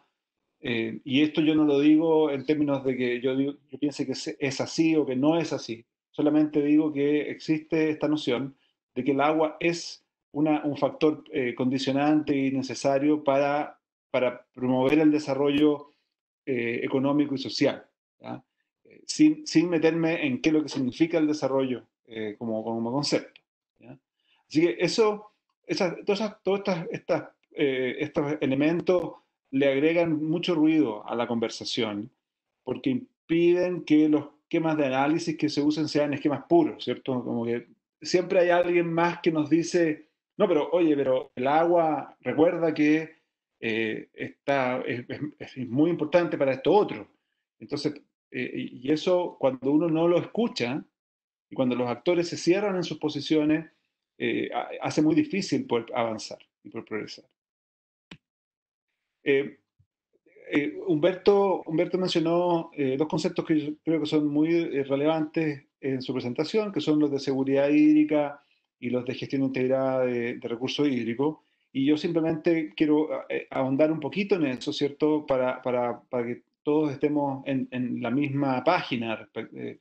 y esto yo no lo digo en términos de que yo piense que es así o que no es así. Solamente digo que existe esta noción de que el agua es un factor condicionante y necesario para promover el desarrollo económico y social, ¿ya? Sin meterme en qué es lo que significa el desarrollo como concepto, ¿ya? Así que eso estos elementos le agregan mucho ruido a la conversación, porque impiden que los esquemas de análisis que se usen sean esquemas puros, ¿cierto? Como que siempre hay alguien más que nos dice, no, pero oye, pero el agua, recuerda que es muy importante para esto otro. Entonces, y eso cuando uno no lo escucha, y cuando los actores se cierran en sus posiciones, hace muy difícil poder avanzar y poder progresar. Eh, Humberto mencionó dos conceptos que yo creo que son muy relevantes en su presentación, que son los de seguridad hídrica y los de gestión integrada de recursos hídricos. Y yo simplemente quiero ahondar un poquito en eso, ¿cierto? Para que todos estemos en la misma página,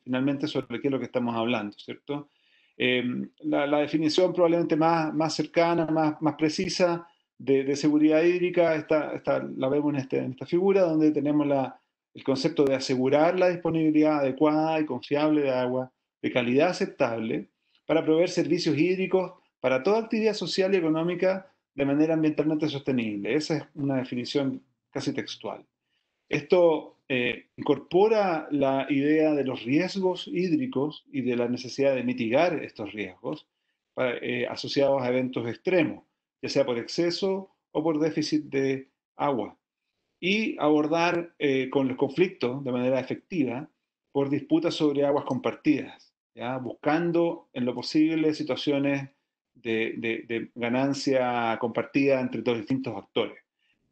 finalmente, sobre qué es lo que estamos hablando, ¿cierto? La definición probablemente más cercana, más precisa de seguridad hídrica, la vemos en esta figura, donde tenemos el concepto de asegurar la disponibilidad adecuada y confiable de agua de calidad aceptable para proveer servicios hídricos para toda actividad social y económica de manera ambientalmente sostenible. Esa es una definición casi textual. Esto incorpora la idea de los riesgos hídricos y de la necesidad de mitigar estos riesgos asociados a eventos extremos, ya sea por exceso o por déficit de agua, y abordar con los conflictos de manera efectiva por disputas sobre aguas compartidas, ¿ya? Buscando en lo posible situaciones de ganancia compartida entre los distintos actores.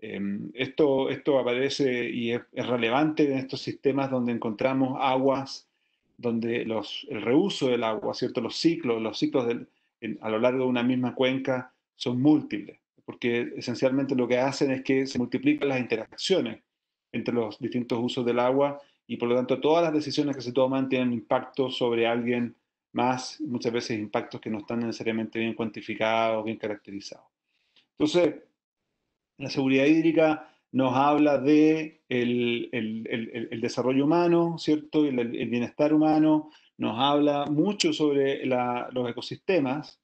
Esto aparece y es relevante en estos sistemas donde encontramos aguas, donde el reuso del agua, ¿cierto? Los ciclos a lo largo de una misma cuenca son múltiples, porque esencialmente lo que hacen es que se multiplican las interacciones entre los distintos usos del agua y por lo tanto todas las decisiones que se toman tienen impacto sobre alguien más, muchas veces impactos que no están necesariamente bien cuantificados, bien caracterizados. Entonces, la seguridad hídrica nos habla de el desarrollo humano, ¿cierto? El bienestar humano, nos habla mucho sobre los ecosistemas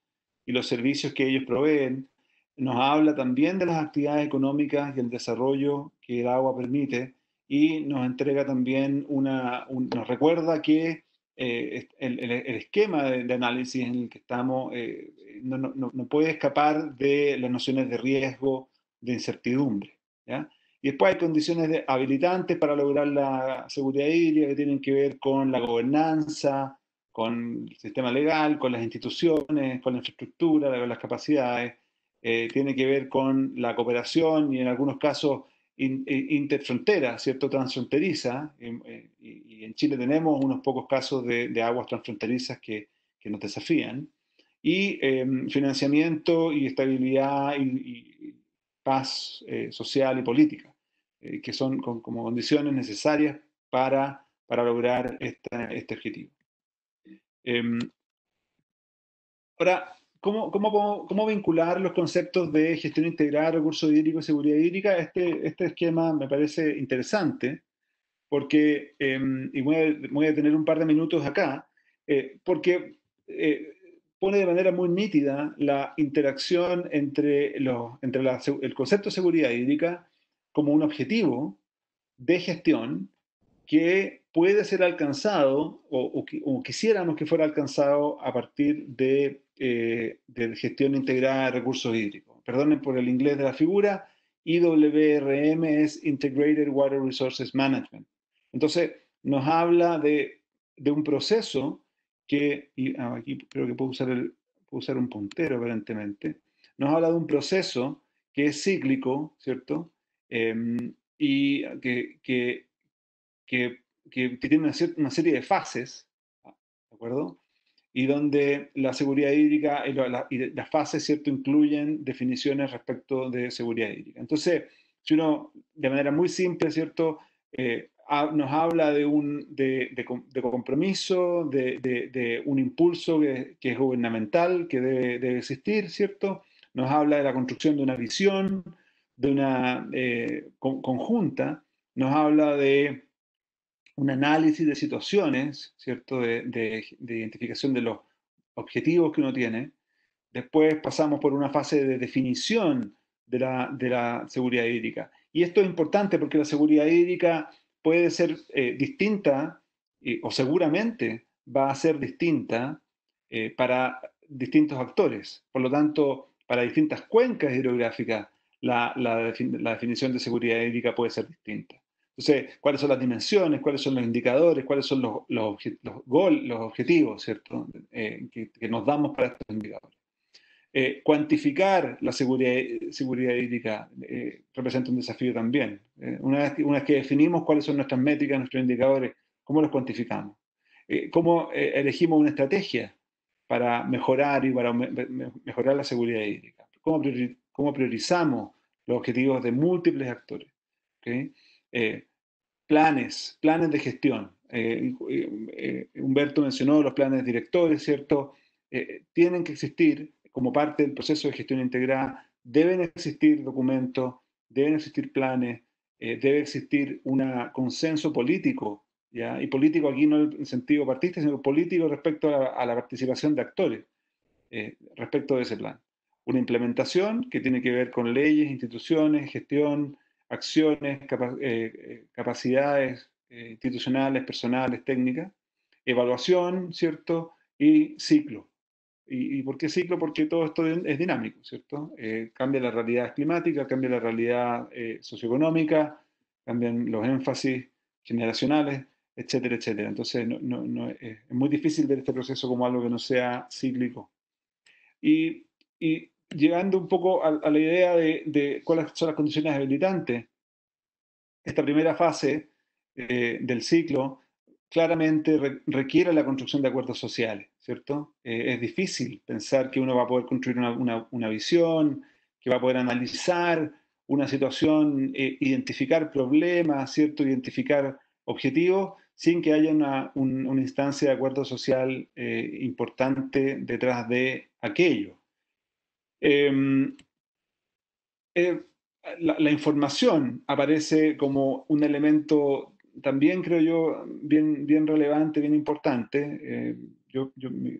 y los servicios que ellos proveen, nos habla también de las actividades económicas y el desarrollo que el agua permite y nos entrega también nos recuerda que el esquema de análisis en el que estamos no puede escapar de las nociones de riesgo, de incertidumbre, ¿ya? Y después hay condiciones habilitantes para lograr la seguridad hídrica que tienen que ver con la gobernanza, con el sistema legal, con las instituciones, con la infraestructura, con las capacidades. Tiene que ver con la cooperación y en algunos casos interfrontera, ¿cierto? Transfronteriza. Y en Chile tenemos unos pocos casos de aguas transfronterizas que nos desafían. Y financiamiento y estabilidad y paz social y política, que son como condiciones necesarias para lograr este objetivo. Ahora, ¿cómo vincular los conceptos de gestión integrada, recursos hídricos y seguridad hídrica? Este esquema me parece interesante porque, y voy a tener un par de minutos acá, porque pone de manera muy nítida la interacción entre el concepto de seguridad hídrica como un objetivo de gestión que puede ser alcanzado o quisiéramos que fuera alcanzado a partir de gestión integrada de recursos hídricos. Perdonen por el inglés de la figura, IWRM es Integrated Water Resources Management. Entonces, nos habla de un proceso que, y aquí creo que puedo usar un puntero aparentemente, nos habla de un proceso que es cíclico, ¿cierto? Y que tiene una serie de fases, ¿de acuerdo? Y donde la seguridad hídrica y las fases, ¿cierto?, incluyen definiciones respecto de seguridad hídrica. Entonces, si uno, de manera muy simple, ¿cierto?, nos habla de compromiso, de un impulso que es gubernamental, que debe existir, ¿cierto? Nos habla de la construcción de una visión, de una conjunta, nos habla de un análisis de situaciones, ¿cierto? De identificación de los objetivos que uno tiene, después pasamos por una fase de definición de la seguridad hídrica. Y esto es importante porque la seguridad hídrica puede ser distinta, o seguramente va a ser distinta para distintos actores. Por lo tanto, para distintas cuencas hidrográficas, la definición de seguridad hídrica puede ser distinta. Entonces, ¿cuáles son las dimensiones? ¿Cuáles son los indicadores? ¿Cuáles son los objetivos, ¿cierto? Que nos damos para estos indicadores. Cuantificar la seguridad hídrica representa un desafío también. Una vez que definimos cuáles son nuestras métricas, nuestros indicadores, ¿cómo los cuantificamos? ¿Cómo elegimos una estrategia para mejorar y para mejorar la seguridad hídrica? ¿Cómo priorizamos los objetivos de múltiples actores? ¿Okay? Planes de gestión. Humberto mencionó los planes directores, ¿cierto? Tienen que existir como parte del proceso de gestión integrada, deben existir documentos, deben existir planes, debe existir un consenso político, ¿ya? Y político aquí no en sentido partista, sino político respecto a la participación de actores respecto de ese plan. Una implementación que tiene que ver con leyes, instituciones, gestión, acciones, capacidades institucionales, personales, técnicas, evaluación, ¿cierto? Y ciclo. ¿Y por qué ciclo? Porque todo esto es dinámico, ¿cierto? Cambia la realidad climática, cambia la realidad socioeconómica, cambian los énfasis generacionales, etcétera, etcétera. Entonces, es muy difícil ver este proceso como algo que no sea cíclico. Y llegando un poco a la idea de cuáles son las condiciones habilitantes, esta primera fase del ciclo claramente requiere la construcción de acuerdos sociales, ¿cierto? Es difícil pensar que uno va a poder construir una visión, que va a poder analizar una situación, identificar problemas, ¿cierto? Identificar objetivos, sin que haya una instancia de acuerdo social importante detrás de aquello. La información aparece como un elemento también, creo yo, bien relevante, bien importante.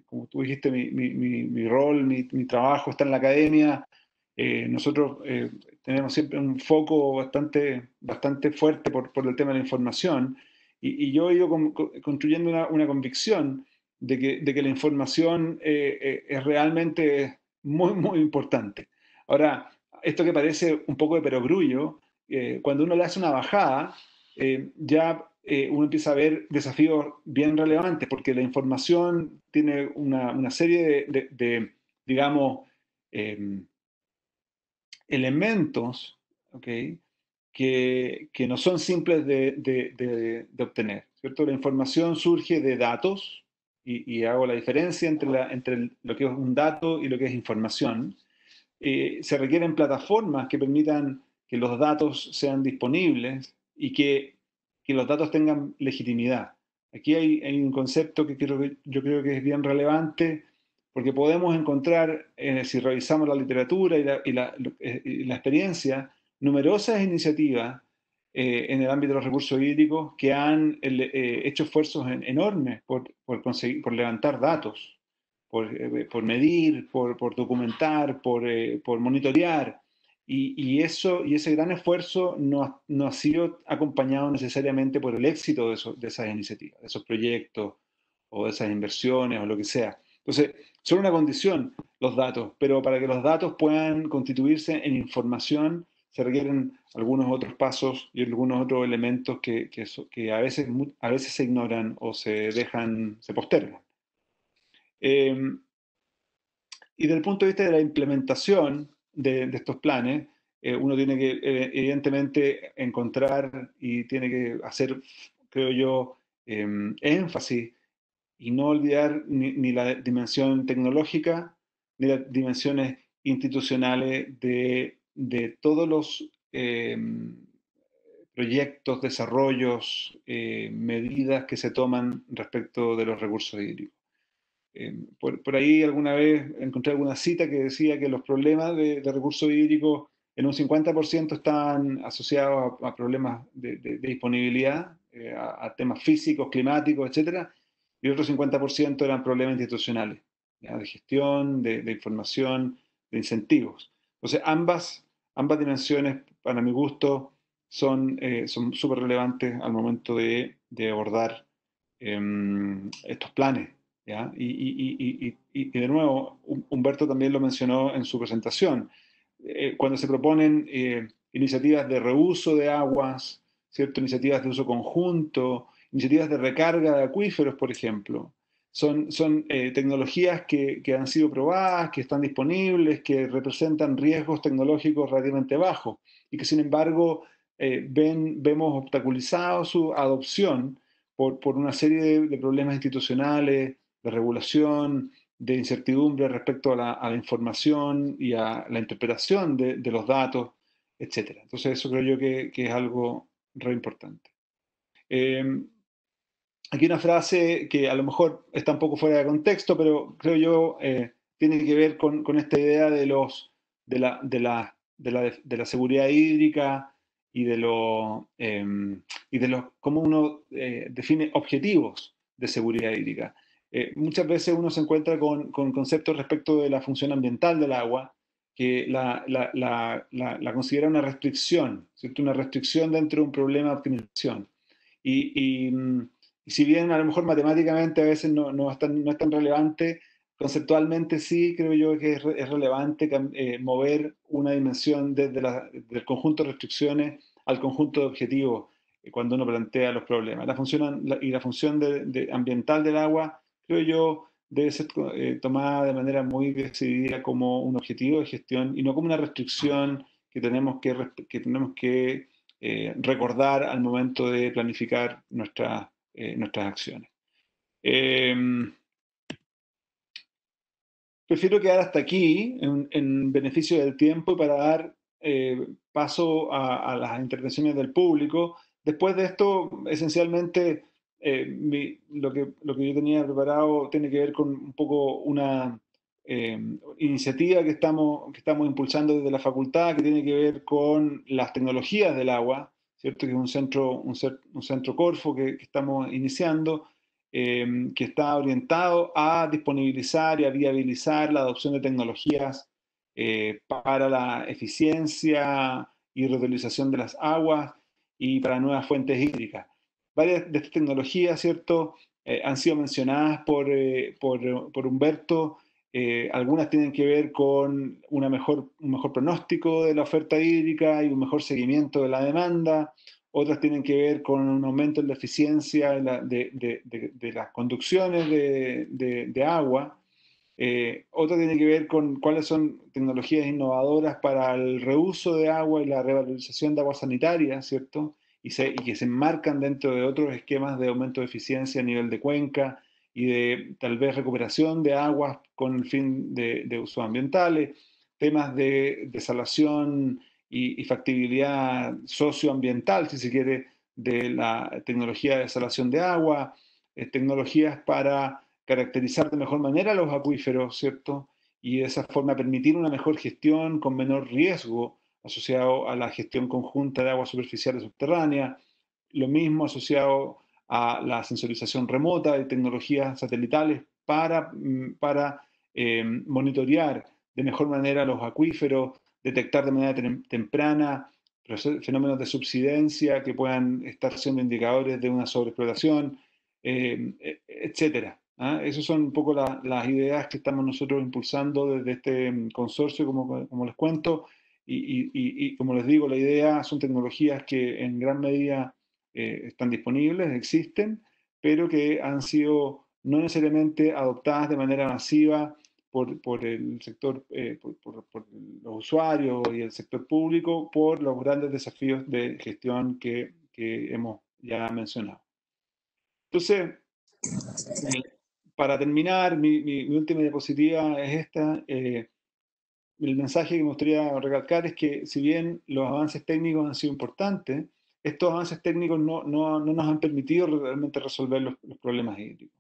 Como tú dijiste, mi rol, mi trabajo está en la academia. Nosotros tenemos siempre un foco bastante fuerte por el tema de la información. Y yo he ido construyendo una convicción de que la información es realmente muy importante. Ahora, esto que parece un poco de perogrullo, cuando uno le hace una bajada, ya uno empieza a ver desafíos bien relevantes, porque la información tiene una serie de digamos, elementos, ¿okay? que no son simples de obtener, ¿cierto? La información surge de datos, y hago la diferencia entre lo que es un dato y lo que es información. Se requieren plataformas que permitan que los datos sean disponibles y que los datos tengan legitimidad. Aquí hay un concepto que yo creo que es bien relevante, porque podemos encontrar, si revisamos la literatura y la experiencia, numerosas iniciativas en el ámbito de los recursos hídricos que han hecho esfuerzos enormes por levantar datos, por medir, por documentar, por monitorear. Y ese gran esfuerzo no ha sido acompañado necesariamente por el éxito de esas iniciativas, de esos proyectos o de esas inversiones o lo que sea. Entonces, son una condición los datos, pero para que los datos puedan constituirse en información se requieren algunos otros pasos y algunos otros elementos que a veces se ignoran o se postergan. Y desde el punto de vista de la implementación de estos planes, uno tiene que evidentemente encontrar y tiene que hacer, creo yo, énfasis y no olvidar ni la dimensión tecnológica ni las dimensiones institucionales de todos los proyectos, desarrollos, medidas que se toman respecto de los recursos hídricos. Por ahí alguna vez encontré alguna cita que decía que los problemas de recursos hídricos en un 50% estaban asociados a problemas de disponibilidad, a temas físicos, climáticos, etcétera, y otro 50% eran problemas institucionales. ¿ya? De gestión, de información, de incentivos. Entonces, ambas dimensiones, para mi gusto, son súper relevantes al momento de abordar estos planes, ¿ya? Y de nuevo, Humberto también lo mencionó en su presentación. Cuando se proponen iniciativas de reuso de aguas, ¿cierto? Iniciativas de uso conjunto, iniciativas de recarga de acuíferos, por ejemplo. Son tecnologías que han sido probadas, que están disponibles, que representan riesgos tecnológicos relativamente bajos y que sin embargo vemos obstaculizado su adopción por una serie de problemas institucionales, de regulación, de incertidumbre respecto a la información y a la interpretación de los datos, etc. Entonces eso creo yo que es algo re importante. Aquí una frase que a lo mejor está un poco fuera de contexto, pero creo yo tiene que ver con esta idea de la seguridad hídrica y de cómo uno define objetivos de seguridad hídrica. Muchas veces uno se encuentra con conceptos respecto de la función ambiental del agua que la considera una restricción, ¿cierto? Una restricción dentro de un problema de optimización. Y si bien a lo mejor matemáticamente a veces no es tan relevante, conceptualmente sí creo yo que es relevante mover una dimensión desde del conjunto de restricciones al conjunto de objetivos cuando uno plantea los problemas. La función ambiental del agua, creo yo, debe ser tomada de manera muy decidida como un objetivo de gestión y no como una restricción que tenemos que recordar al momento de planificar nuestras acciones. Prefiero quedar hasta aquí en beneficio del tiempo y para dar paso a las intervenciones del público. Después de esto, esencialmente, lo que yo tenía preparado tiene que ver con un poco una iniciativa que estamos impulsando desde la facultad, que tiene que ver con las tecnologías del agua, ¿cierto? Que es un centro Corfo que estamos iniciando, que está orientado a disponibilizar y a viabilizar la adopción de tecnologías para la eficiencia y reutilización de las aguas y para nuevas fuentes hídricas. Varias de estas tecnologías, ¿cierto?, han sido mencionadas por Humberto. Algunas tienen que ver con un mejor pronóstico de la oferta hídrica y un mejor seguimiento de la demanda. Otras tienen que ver con un aumento en la eficiencia de las conducciones de agua. Otra tiene que ver con cuáles son tecnologías innovadoras para el reuso de agua y la revalorización de agua sanitaria, ¿cierto? Y que se enmarcan dentro de otros esquemas de aumento de eficiencia a nivel de cuenca y de tal vez recuperación de aguas con el fin de usos ambientales, temas de desalación y factibilidad socioambiental, si se quiere, de la tecnología de desalación de agua, tecnologías para caracterizar de mejor manera los acuíferos, ¿cierto? Y de esa forma permitir una mejor gestión con menor riesgo asociado a la gestión conjunta de aguas superficiales subterráneas, lo mismo asociado a la sensorización remota de tecnologías satelitales para monitorear de mejor manera los acuíferos, detectar de manera temprana fenómenos de subsidencia que puedan estar siendo indicadores de una sobreexplotación, etcétera. Esas son un poco las ideas que estamos nosotros impulsando desde este consorcio, como les cuento, y como les digo, la idea son tecnologías que en gran medida están disponibles, existen, pero que han sido no necesariamente adoptadas de manera masiva por el sector, por los usuarios y el sector público, por los grandes desafíos de gestión que hemos ya mencionado. Entonces, para terminar, mi última diapositiva es esta. El mensaje que me gustaría recalcar es que si bien los avances técnicos han sido importantes, estos avances técnicos no nos han permitido realmente resolver los problemas hídricos.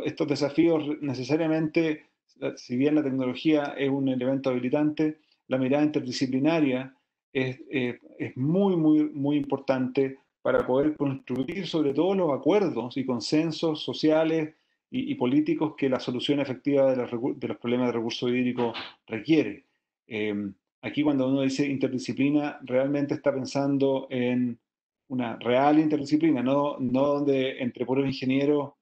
Estos desafíos necesariamente, si bien la tecnología es un elemento habilitante, la mirada interdisciplinaria es muy importante para poder construir sobre todo los acuerdos y consensos sociales y políticos que la solución efectiva de los problemas de recursos hídricos requiere. Aquí cuando uno dice interdisciplina, realmente está pensando en una real interdisciplina, no donde entre puros ingenieros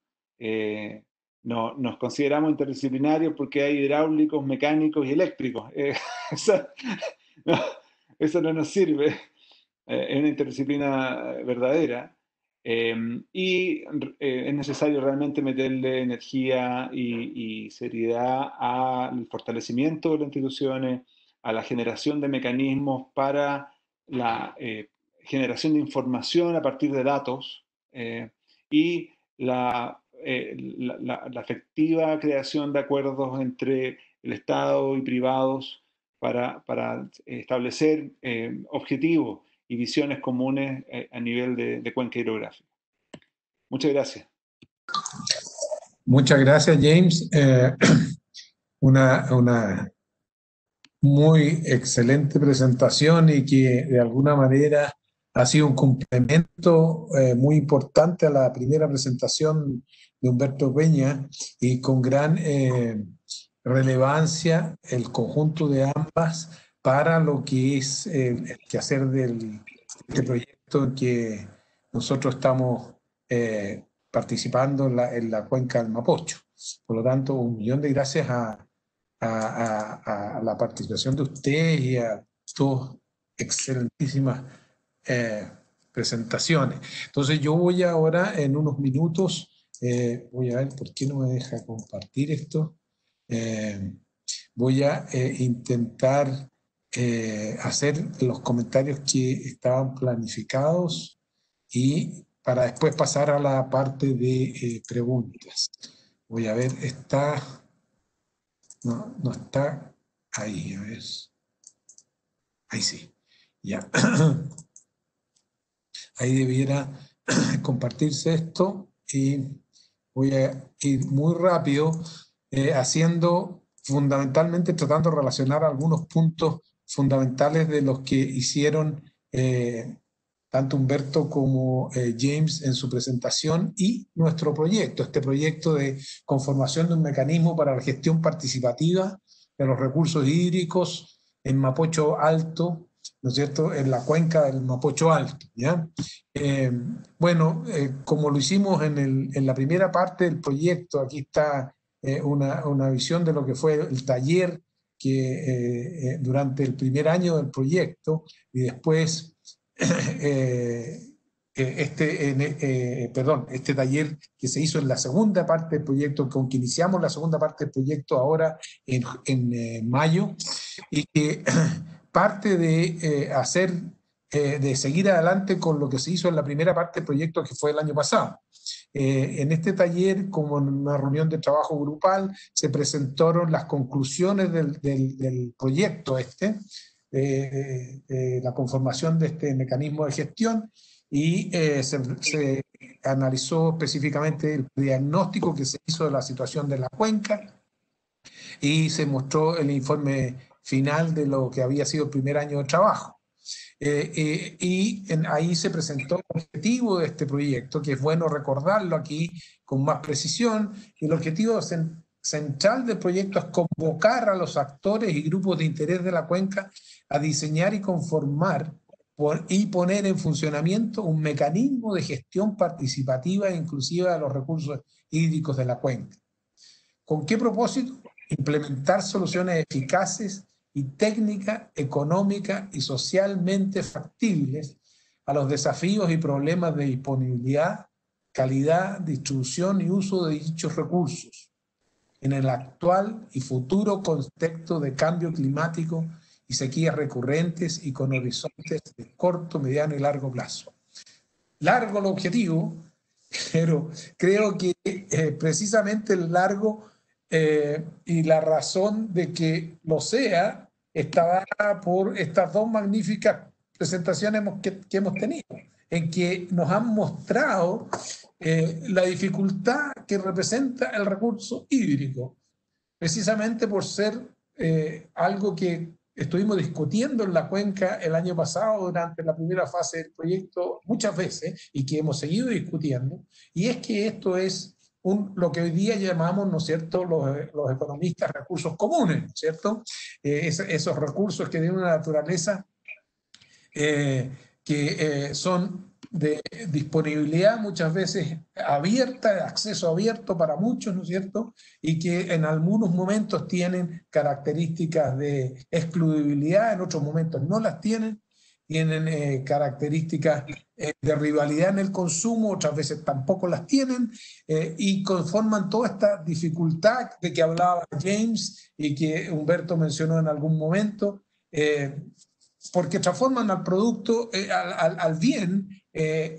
no, nos consideramos interdisciplinarios porque hay hidráulicos, mecánicos y eléctricos. Eso, no, eso no nos sirve. Es una interdisciplina verdadera. Es necesario realmente meterle energía y seriedad al fortalecimiento de las instituciones, a la generación de mecanismos para la generación de información a partir de datos y la efectiva creación de acuerdos entre el Estado y privados para establecer objetivos y visiones comunes a nivel de cuenca hidrográfica. Muchas gracias.
Muchas gracias, James. Una muy excelente presentación y que de alguna manera ha sido un complemento muy importante a la primera presentación de Humberto Peña y con gran relevancia el conjunto de ambas para lo que es el quehacer de este proyecto en que nosotros estamos participando en la cuenca del Mapocho. Por lo tanto, 1.000.000 de gracias a la participación de ustedes y a tus excelentísimas presentaciones. Entonces yo voy ahora en unos minutos, voy a ver por qué no me deja compartir esto. Voy a intentar hacer los comentarios que estaban planificados y para después pasar a la parte de preguntas. Voy a ver, no está ahí, a ver. Ahí sí, ya. Ahí debiera compartirse esto y voy a ir muy rápido haciendo fundamentalmente, tratando de relacionar algunos puntos fundamentales de los que hicieron tanto Humberto como James en su presentación y nuestro proyecto, este proyecto de conformación de un mecanismo para la gestión participativa de los recursos hídricos en Mapocho Alto, ¿no es cierto?, en la cuenca del Mapocho Alto, ¿ya? Como lo hicimos en la primera parte del proyecto, aquí está una visión de lo que fue el taller que durante el primer año del proyecto y después este taller que se hizo en la segunda parte del proyecto, con que iniciamos la segunda parte del proyecto ahora en mayo, y que parte de seguir adelante con lo que se hizo en la primera parte del proyecto que fue el año pasado. En este taller, como en una reunión de trabajo grupal, se presentaron las conclusiones del proyecto la conformación de este mecanismo de gestión y se analizó específicamente el diagnóstico que se hizo de la situación de la cuenca y se mostró el informe final de lo que había sido el primer año de trabajo. Ahí se presentó el objetivo de este proyecto, que es bueno recordarlo aquí con más precisión. El objetivo central del proyecto es convocar a los actores y grupos de interés de la cuenca a diseñar y conformar y poner en funcionamiento un mecanismo de gestión participativa e inclusiva de los recursos hídricos de la cuenca. ¿Con qué propósito? Implementar soluciones eficaces y técnicas, económicas y socialmente factibles a los desafíos y problemas de disponibilidad, calidad, distribución y uso de dichos recursos en el actual y futuro contexto de cambio climático y sequías recurrentes y con horizontes de corto, mediano y largo plazo. Largo el objetivo, pero creo que precisamente el largo y la razón de que lo sea está dada por estas dos magníficas presentaciones que hemos tenido, en que nos han mostrado la dificultad que representa el recurso hídrico, precisamente por ser algo que estuvimos discutiendo en la cuenca el año pasado durante la primera fase del proyecto muchas veces y que hemos seguido discutiendo, y es que esto es lo que hoy día llamamos, ¿no es cierto?, los economistas recursos comunes, ¿no es cierto? Esos recursos que tienen una naturaleza que son de disponibilidad muchas veces abierta, de acceso abierto para muchos, ¿no es cierto? Y que en algunos momentos tienen características de excluibilidad, en otros momentos no las tienen características de rivalidad en el consumo, otras veces tampoco las tienen, y conforman toda esta dificultad de que hablaba James y que Humberto mencionó en algún momento, porque transforman al producto, al bien,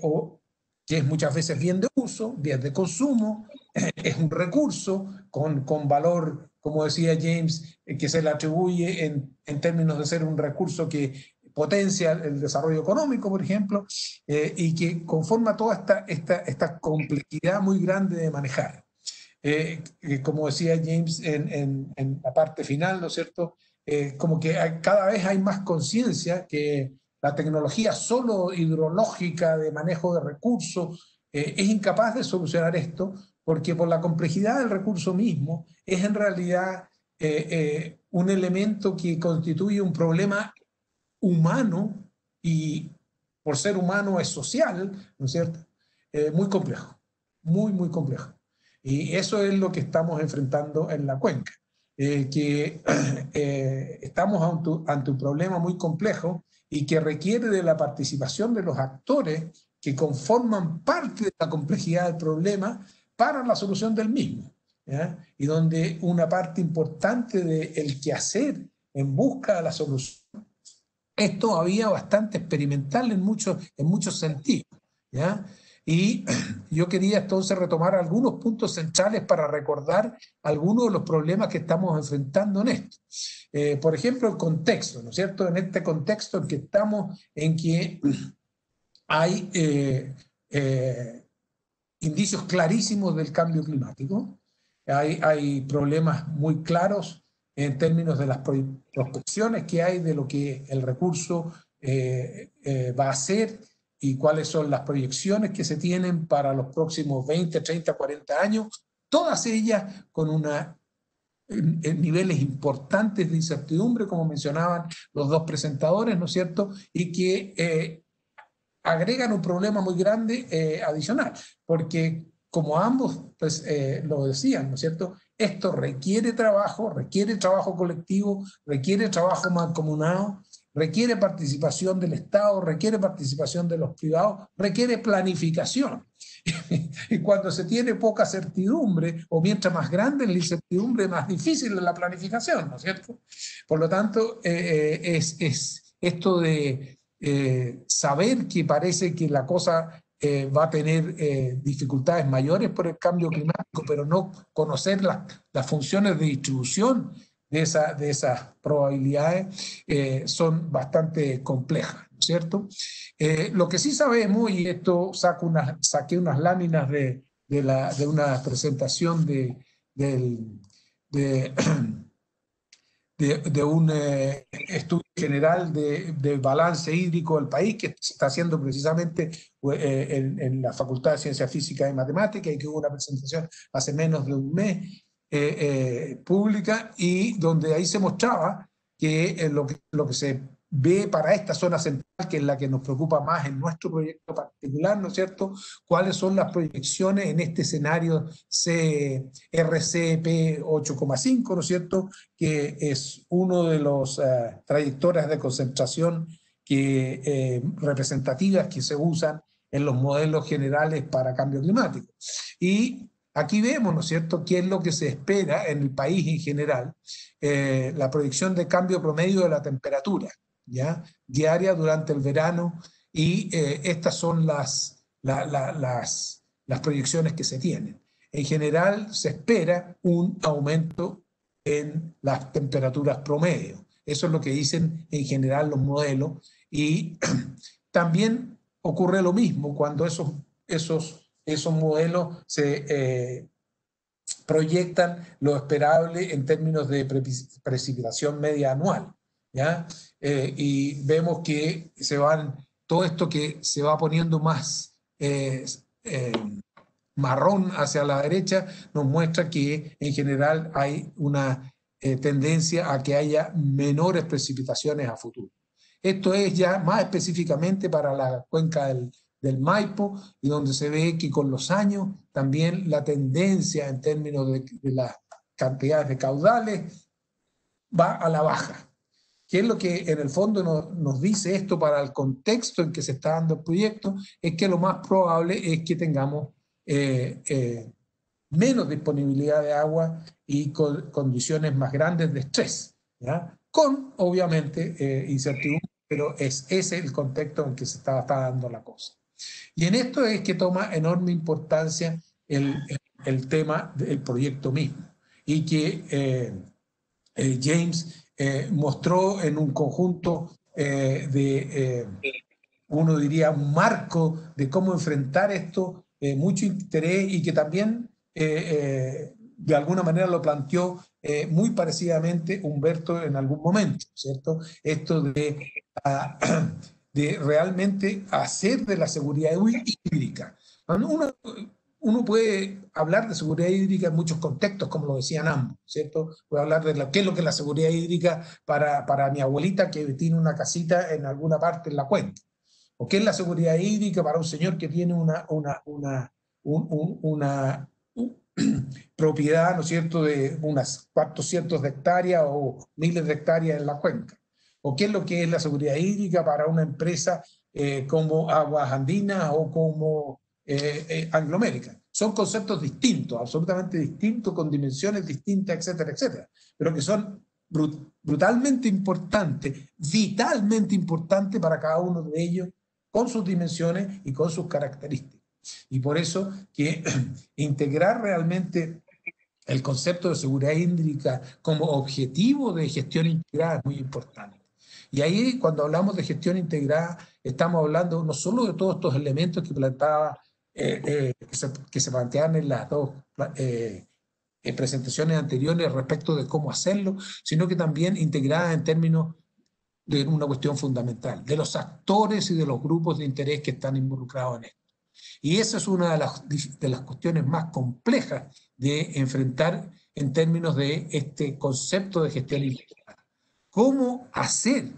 o que es muchas veces bien de uso, bien de consumo, es un recurso con valor, como decía James, que se le atribuye en términos de ser un recurso que potencia el desarrollo económico, por ejemplo, y que conforma toda esta complejidad muy grande de manejar. Como decía James en la parte final, ¿no es cierto? Como que cada vez hay más conciencia que la tecnología solo hidrológica de manejo de recursos es incapaz de solucionar esto, porque por la complejidad del recurso mismo es en realidad un elemento que constituye un problema humano y por ser humano es social, ¿no es cierto? Muy complejo, muy complejo. Y eso es lo que estamos enfrentando en la cuenca, que estamos ante un problema muy complejo y que requiere de la participación de los actores que conforman parte de la complejidad del problema para la solución del mismo, ¿ya? Y donde una parte importante del quehacer en busca de la solución es todavía bastante experimental en muchos sentidos, ¿ya? Y yo quería entonces retomar algunos puntos centrales para recordar algunos de los problemas que estamos enfrentando en esto. Por ejemplo, el contexto, ¿no es cierto? En este contexto en que estamos, en que hay indicios clarísimos del cambio climático, hay problemas muy claros en términos de las prospecciones que hay de lo que el recurso va a ser y cuáles son las proyecciones que se tienen para los próximos 20, 30, 40 años, todas ellas con niveles importantes de incertidumbre, como mencionaban los dos presentadores, ¿no es cierto? Y que agregan un problema muy grande adicional, porque como ambos pues, lo decían, ¿no es cierto? Esto requiere trabajo colectivo, requiere trabajo mancomunado, requiere participación del Estado, requiere participación de los privados, requiere planificación. Y cuando se tiene poca certidumbre, o mientras más grande es la incertidumbre, más difícil es la planificación, ¿no es cierto? Por lo tanto, es esto de saber que parece que la cosa va a tener dificultades mayores por el cambio climático, pero no conocer las funciones de distribución de esas probabilidades son bastante complejas, ¿no es cierto? Lo que sí sabemos, y esto saqué unas láminas de una presentación de un estudio general de balance hídrico del país que se está haciendo precisamente en la Facultad de Ciencias Físicas y Matemáticas y que hubo una presentación hace menos de un mes pública y donde ahí se mostraba que lo que se ve para esta zona central, que es la que nos preocupa más en nuestro proyecto particular, ¿no es cierto? ¿Cuáles son las proyecciones en este escenario RCP 8,5, ¿no es cierto? Que es uno de los trayectorias de concentración representativas que se usan en los modelos generales para cambio climático. Y aquí vemos, ¿no es cierto?, qué es lo que se espera en el país en general, la proyección de cambio promedio de la temperatura, ¿ya?, diaria durante el verano, y estas son las proyecciones que se tienen. En general se espera un aumento en las temperaturas promedio. Eso es lo que dicen en general los modelos, y también ocurre lo mismo cuando esos modelos se proyectan lo esperable en términos de precipitación media anual, ¿ya? Y vemos que todo esto que se va poniendo más marrón hacia la derecha nos muestra que en general hay una tendencia a que haya menores precipitaciones a futuro. Esto es ya más específicamente para la cuenca del Maipo, y donde se ve que con los años también la tendencia en términos de las cantidades de caudales va a la baja. ¿Qué es lo que en el fondo nos dice esto para el contexto en que se está dando el proyecto? Es que lo más probable es que tengamos menos disponibilidad de agua y condiciones más grandes de estrés, ¿ya? Con, obviamente, incertidumbre, pero es ese el contexto en que se está dando la cosa. Y en esto es que toma enorme importancia el tema del proyecto mismo, y que James mostró en un conjunto uno diría, un marco de cómo enfrentar esto, mucho interés, y que también de alguna manera lo planteó muy parecidamente Humberto en algún momento, ¿cierto? Esto de realmente hacer de la seguridad hídrica. Uno puede hablar de seguridad hídrica en muchos contextos, como lo decían ambos, ¿cierto? Puedo hablar de qué es lo que es la seguridad hídrica para mi abuelita que tiene una casita en alguna parte en la cuenca, o qué es la seguridad hídrica para un señor que tiene una propiedad, ¿no es cierto?, de unas cuantos cientos de hectáreas o miles de hectáreas en la cuenca, o qué es lo que es la seguridad hídrica para una empresa como Aguas Andinas o como Anglo American. Son conceptos distintos, absolutamente distintos, con dimensiones distintas, etcétera, etcétera, pero que son brutalmente importantes, vitalmente importantes para cada uno de ellos, con sus dimensiones y con sus características. Y por eso que integrar realmente el concepto de seguridad hídrica como objetivo de gestión integrada es muy importante. Y ahí, cuando hablamos de gestión integrada, estamos hablando no solo de todos estos elementos que planteaba, que se plantean en las dos presentaciones anteriores respecto de cómo hacerlo, sino que también integrada en términos de una cuestión fundamental, de los actores y de los grupos de interés que están involucrados en esto. Y esa es una de las cuestiones más complejas de enfrentar en términos de este concepto de gestión integrada. ¿Cómo hacer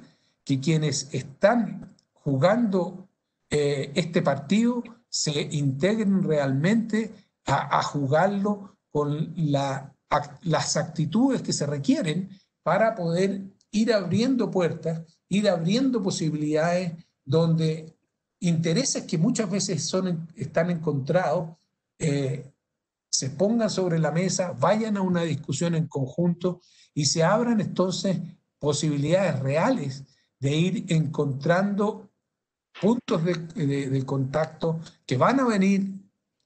que quienes están jugando este partido se integren realmente a jugarlo con las actitudes que se requieren para poder ir abriendo puertas, ir abriendo posibilidades donde intereses que muchas veces están encontrados se pongan sobre la mesa, vayan a una discusión en conjunto y se abran entonces posibilidades reales de ir encontrando puntos de contacto que van a venir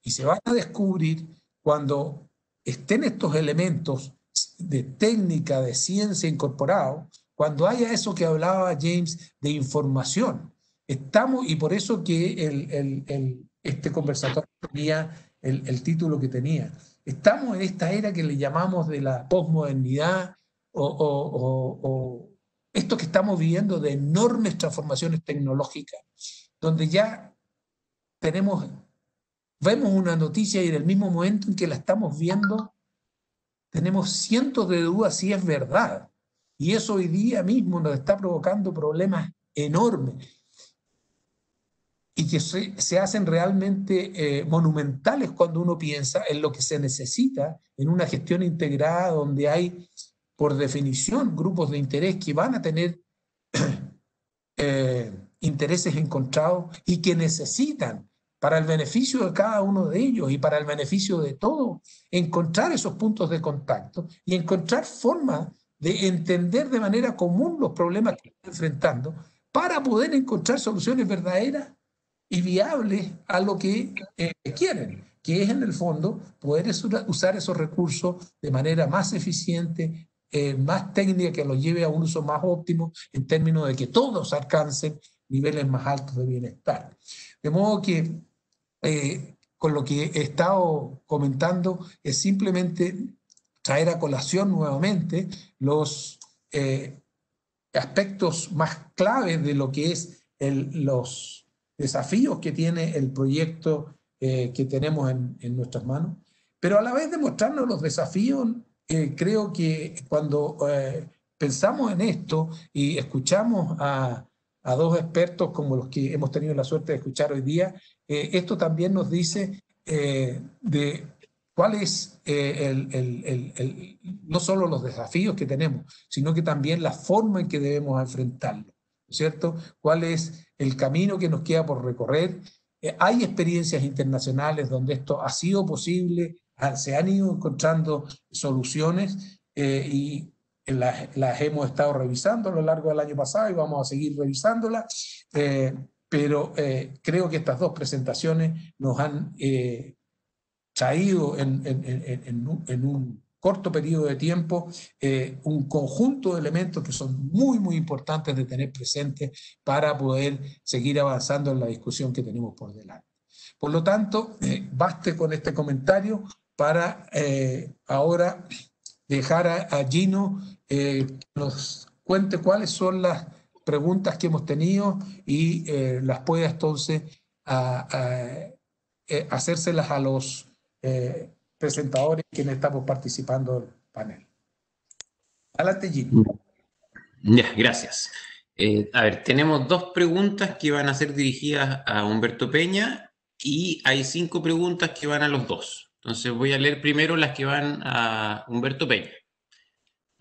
y se van a descubrir cuando estén estos elementos de técnica, de ciencia incorporados, cuando haya eso que hablaba James de información. Estamos, y por eso que este conversatorio tenía el título que tenía. Estamos en esta era que le llamamos de la posmodernidad o esto que estamos viviendo de enormes transformaciones tecnológicas, donde ya vemos una noticia y en el mismo momento en que la estamos viendo, tenemos cientos de dudas si es verdad. Y eso hoy día mismo nos está provocando problemas enormes y que se hacen realmente monumentales cuando uno piensa en lo que se necesita en una gestión integrada donde hay, por definición, grupos de interés que van a tener intereses encontrados y que necesitan, para el beneficio de cada uno de ellos y para el beneficio de todos, encontrar esos puntos de contacto y encontrar formas de entender de manera común los problemas que están enfrentando para poder encontrar soluciones verdaderas y viables a lo que quieren, que es en el fondo poder usar esos recursos de manera más eficiente, más técnica, que los lleve a un uso más óptimo en términos de que todos alcancen niveles más altos de bienestar. De modo que con lo que he estado comentando es simplemente traer a colación nuevamente los aspectos más claves de lo que es los desafíos que tiene el proyecto que tenemos en nuestras manos, pero a la vez de mostrarnos los desafíos. Creo que cuando pensamos en esto y escuchamos a dos expertos como los que hemos tenido la suerte de escuchar hoy día, esto también nos dice de cuál es no solo los desafíos que tenemos, sino que también la forma en que debemos enfrentarlo, ¿cierto? ¿Cuál es el camino que nos queda por recorrer? Hay experiencias internacionales donde esto ha sido posible, se han ido encontrando soluciones y las hemos estado revisando a lo largo del año pasado y vamos a seguir revisándolas, pero creo que estas dos presentaciones nos han traído en un corto periodo de tiempo un conjunto de elementos que son muy, muy importantes de tener presentes para poder seguir avanzando en la discusión que tenemos por delante. Por lo tanto, baste con este comentario para ahora dejar a Gino que nos cuente cuáles son las preguntas que hemos tenido y las pueda entonces hacérselas a los presentadores quienes estamos participando del panel. Adelante, Gino.
Ya, gracias. A ver, tenemos dos preguntas que van a ser dirigidas a Humberto Peña y hay 5 preguntas que van a los dos. Entonces voy a leer primero las que van a Humberto Peña.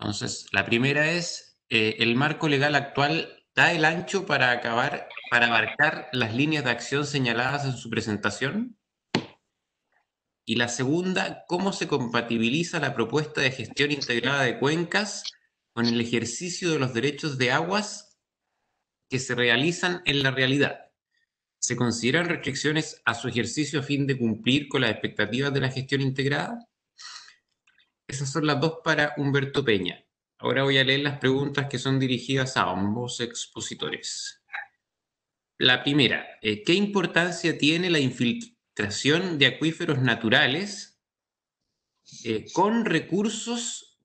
Entonces, la primera es, ¿el marco legal actual da el ancho para abarcar las líneas de acción señaladas en su presentación? Y la segunda, ¿cómo se compatibiliza la propuesta de gestión integrada de cuencas con el ejercicio de los derechos de aguas que se realizan en la realidad? ¿Se consideran restricciones a su ejercicio a fin de cumplir con las expectativas de la gestión integrada? Esas son las dos para Humberto Peña. Ahora voy a leer las preguntas que son dirigidas a ambos expositores. La primera, ¿qué importancia tiene la infiltración de acuíferos naturales con recursos,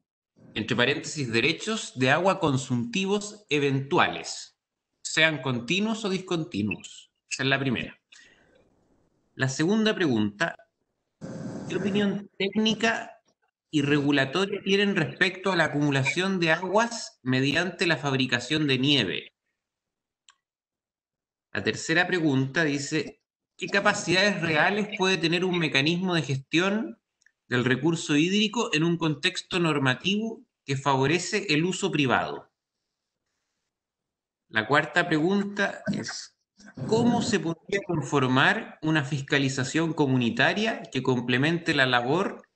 entre paréntesis, derechos de agua consuntivos eventuales, sean continuos o discontinuos? Esa es la primera. La segunda pregunta, ¿qué opinión técnica y regulatoria tienen respecto a la acumulación de aguas mediante la fabricación de nieve? La tercera pregunta dice, ¿qué capacidades reales puede tener un mecanismo de gestión del recurso hídrico en un contexto normativo que favorece el uso privado? La cuarta pregunta es, ¿cómo se podría conformar una fiscalización comunitaria que complemente la labor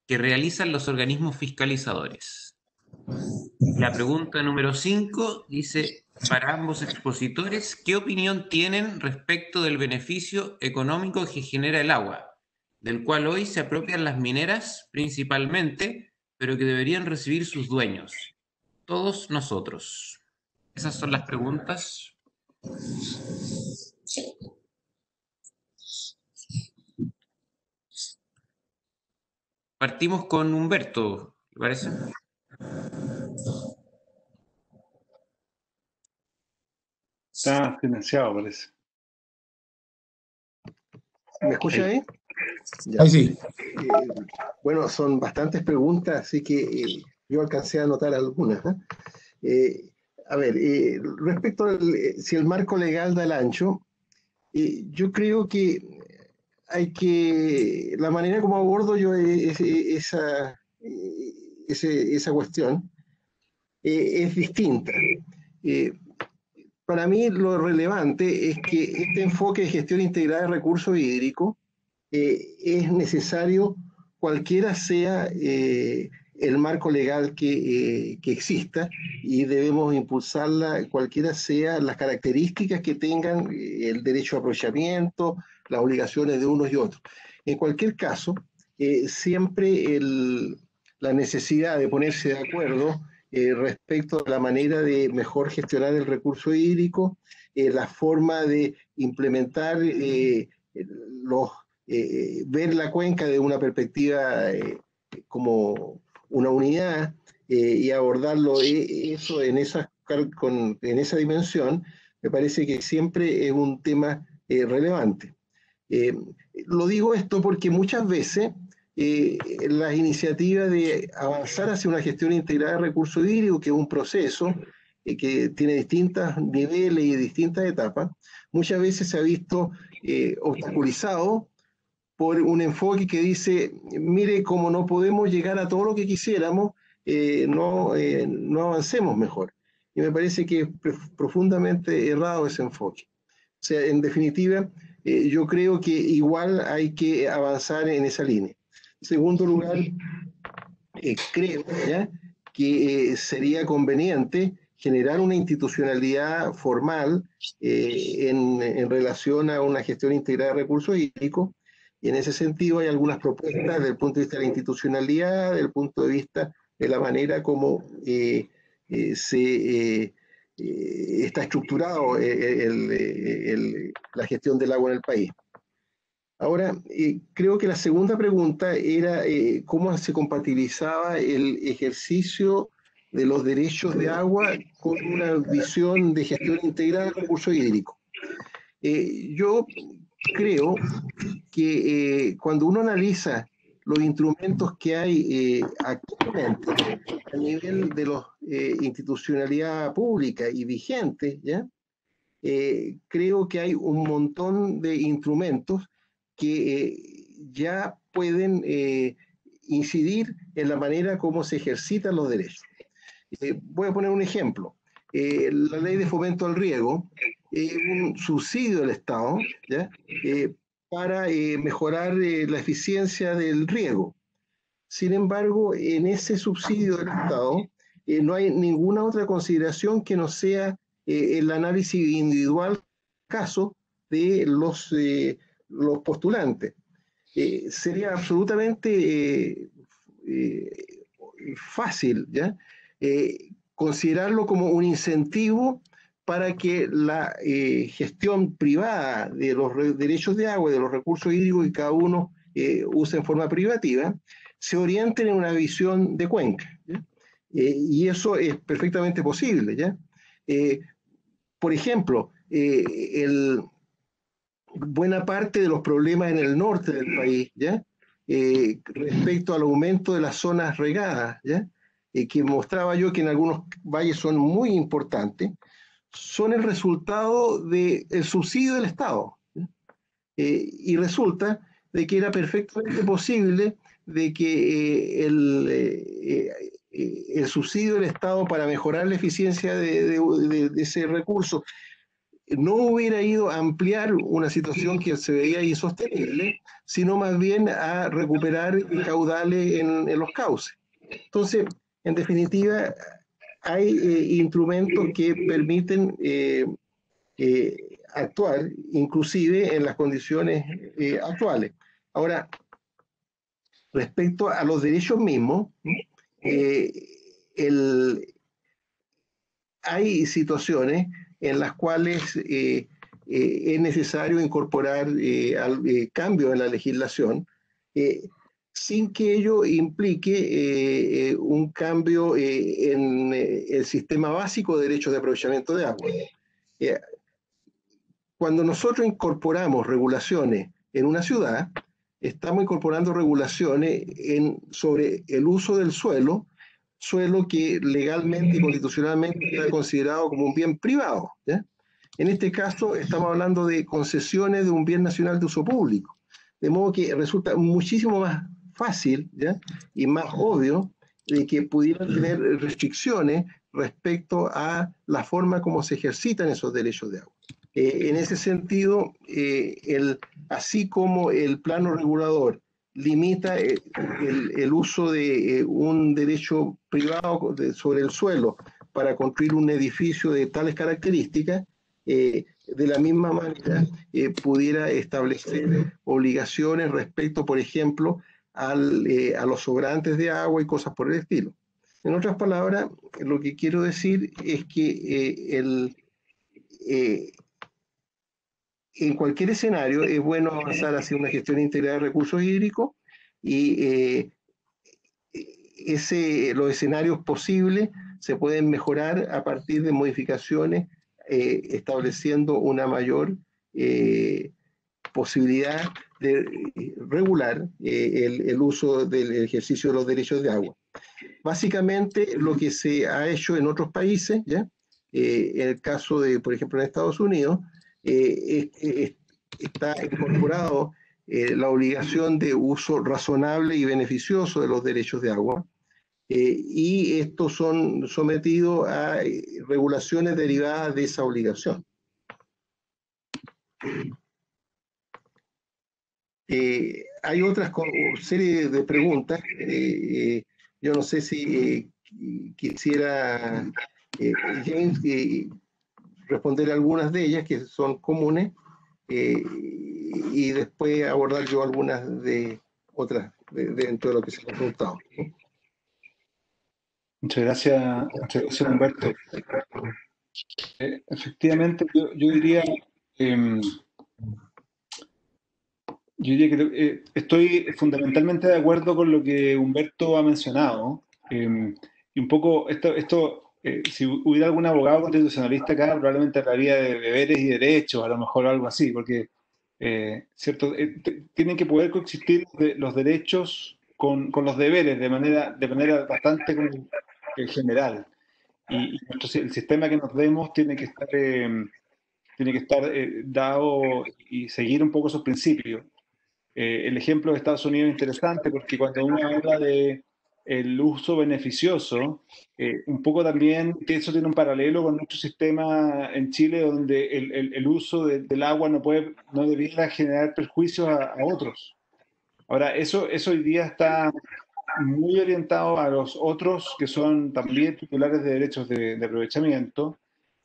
que realizan los organismos fiscalizadores? La pregunta número 5 dice, para ambos expositores, ¿qué opinión tienen respecto del beneficio económico que genera el agua, del cual hoy se apropian las mineras principalmente, pero que deberían recibir sus dueños, todos nosotros? Esas son las preguntas. Partimos con Humberto, ¿le parece?
Está financiado, parece.
¿Me escucha ahí?
Ahí sí.
Bueno, son bastantes preguntas, así que yo alcancé a anotar algunas. A ver, respecto a si el marco legal da el ancho, yo creo que la manera como abordo yo esa cuestión es distinta. Para mí lo relevante es que este enfoque de gestión integrada de recursos hídricos es necesario cualquiera sea el marco legal que exista, y debemos impulsarla cualquiera sean las características que tengan el derecho a aprovechamiento, las obligaciones de unos y otros. En cualquier caso, siempre la necesidad de ponerse de acuerdo respecto a la manera de mejor gestionar el recurso hídrico, la forma de implementar ver la cuenca de una perspectiva como una unidad y abordarlo eso en esa dimensión, me parece que siempre es un tema relevante. Lo digo esto porque muchas veces las iniciativas de avanzar hacia una gestión integrada de recursos hídricos, que es un proceso que tiene distintos niveles y distintas etapas, muchas veces se ha visto obstaculizado por un enfoque que dice, mire, como no podemos llegar a todo lo que quisiéramos, no avancemos mejor. Y me parece que es profundamente errado ese enfoque. O sea, en definitiva, yo creo que igual hay que avanzar en esa línea. En segundo lugar, creo ¿ya? Que sería conveniente generar una institucionalidad formal en relación a una gestión integrada de recursos hídricos, y en ese sentido hay algunas propuestas desde el punto de vista de la institucionalidad, desde el punto de vista de la manera como está estructurado la gestión del agua en el país. Ahora, creo que la segunda pregunta era cómo se compatibilizaba el ejercicio de los derechos de agua con una visión de gestión integrada del recurso hídrico. Yo creo que cuando uno analiza los instrumentos que hay actualmente a nivel de la institucionalidad pública y vigente, ¿ya? Creo que hay un montón de instrumentos que ya pueden incidir en la manera como se ejercitan los derechos. Voy a poner un ejemplo. La ley de fomento al riego es un subsidio del Estado, ¿ya? Para mejorar la eficiencia del riego. Sin embargo, en ese subsidio del Estado no hay ninguna otra consideración que no sea el análisis individual caso de los postulantes. Sería absolutamente fácil, ¿ya? Considerarlo como un incentivo para que la gestión privada de los derechos de agua y de los recursos hídricos que cada uno usa en forma privativa, se orienten en una visión de cuenca, ¿ya? Y eso es perfectamente posible, ¿ya? Por ejemplo, buena parte de los problemas en el norte del país, ¿ya? Respecto al aumento de las zonas regadas, ¿ya? Que mostraba yo que en algunos valles son muy importantes, son el resultado del subsidio del Estado, ¿ya? Y resulta de que era perfectamente posible de que el subsidio del Estado para mejorar la eficiencia de ese recurso no hubiera ido a ampliar una situación que se veía insostenible, sino más bien a recuperar caudales en los cauces. Entonces, en definitiva, hay instrumentos que permiten actuar, inclusive en las condiciones actuales. Ahora, respecto a los derechos mismos, hay situaciones en las cuales es necesario incorporar cambios en la legislación sin que ello implique un cambio en el sistema básico de derechos de aprovechamiento de agua. Cuando nosotros incorporamos regulaciones en una ciudad, estamos incorporando regulaciones sobre el uso del suelo que legalmente y constitucionalmente está considerado como un bien privado, ¿ya? En este caso estamos hablando de concesiones de un bien nacional de uso público, de modo que resulta muchísimo más fácil, ¿ya? Y más obvio de que pudieran tener restricciones respecto a la forma como se ejercitan esos derechos de agua. En ese sentido, así como el plano regulador limita el uso de un derecho privado sobre el suelo para construir un edificio de tales características, de la misma manera pudiera establecer obligaciones respecto, por ejemplo, a los sobrantes de agua y cosas por el estilo. En otras palabras, lo que quiero decir es que en cualquier escenario es bueno avanzar hacia una gestión integrada de recursos hídricos y los escenarios posibles se pueden mejorar a partir de modificaciones estableciendo una mayor posibilidad de regular el uso del ejercicio de los derechos de agua. Básicamente lo que se ha hecho en otros países, ¿ya? En el caso de, por ejemplo, en Estados Unidos, está incorporado la obligación de uso razonable y beneficioso de los derechos de agua, y estos son sometidos a regulaciones derivadas de esa obligación. Hay otra serie de preguntas. Yo no sé si quisiera James responder algunas de ellas que son comunes, y después abordar yo algunas de otras dentro de lo que se me ha preguntado.
Muchas gracias, Humberto. Efectivamente, yo diría que estoy fundamentalmente de acuerdo con lo que Humberto ha mencionado. Y un poco, si hubiera algún abogado constitucionalista acá, probablemente hablaría de deberes y derechos, a lo mejor algo así, porque ¿cierto? Tienen que poder coexistir los derechos con los deberes de manera bastante general. Y el sistema que nos demos tiene que estar dado y seguir un poco esos principios. El ejemplo de Estados Unidos es interesante porque cuando uno habla de el uso beneficioso, un poco también que eso tiene un paralelo con nuestro sistema en Chile, donde el uso del agua no debiera generar perjuicios a otros. Ahora, eso hoy día está muy orientado a los otros que son también titulares de derechos de aprovechamiento,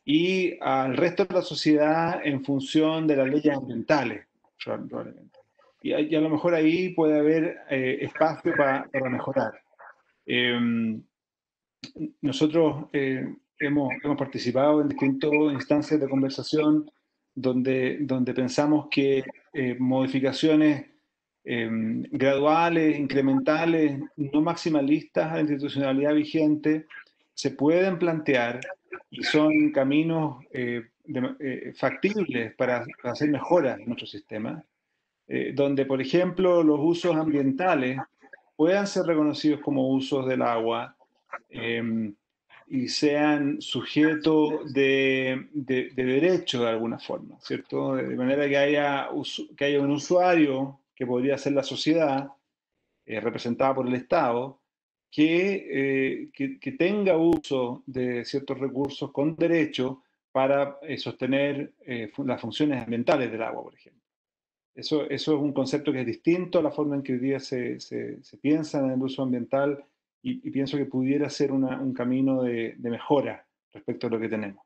y al resto de la sociedad en función de las leyes ambientales, probablemente. Y a lo mejor ahí puede haber espacio para mejorar. Nosotros hemos participado en distintas instancias de conversación donde pensamos que modificaciones graduales, incrementales, no maximalistas a la institucionalidad vigente se pueden plantear y son caminos factibles para hacer mejoras en nuestro sistema, donde, por ejemplo, los usos ambientales puedan ser reconocidos como usos del agua, y sean sujetos de derecho de alguna forma, ¿cierto? De manera que haya un usuario, que podría ser la sociedad, representada por el Estado, que tenga uso de ciertos recursos con derecho para sostener las funciones ambientales del agua, por ejemplo. Eso es un concepto que es distinto a la forma en que hoy día se piensa en el uso ambiental, y pienso que pudiera ser un camino de mejora respecto a lo que tenemos.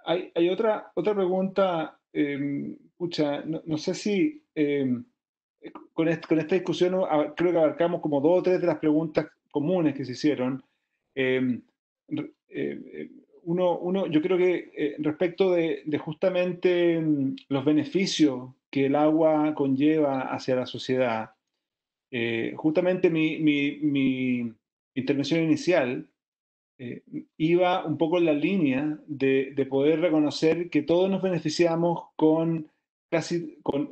Hay otra pregunta, no sé si con esta discusión creo que abarcamos como 2 o 3 de las preguntas comunes que se hicieron. Yo creo que respecto de justamente los beneficios que el agua conlleva hacia la sociedad, justamente mi intervención inicial iba un poco en la línea de poder reconocer que todos nos beneficiamos con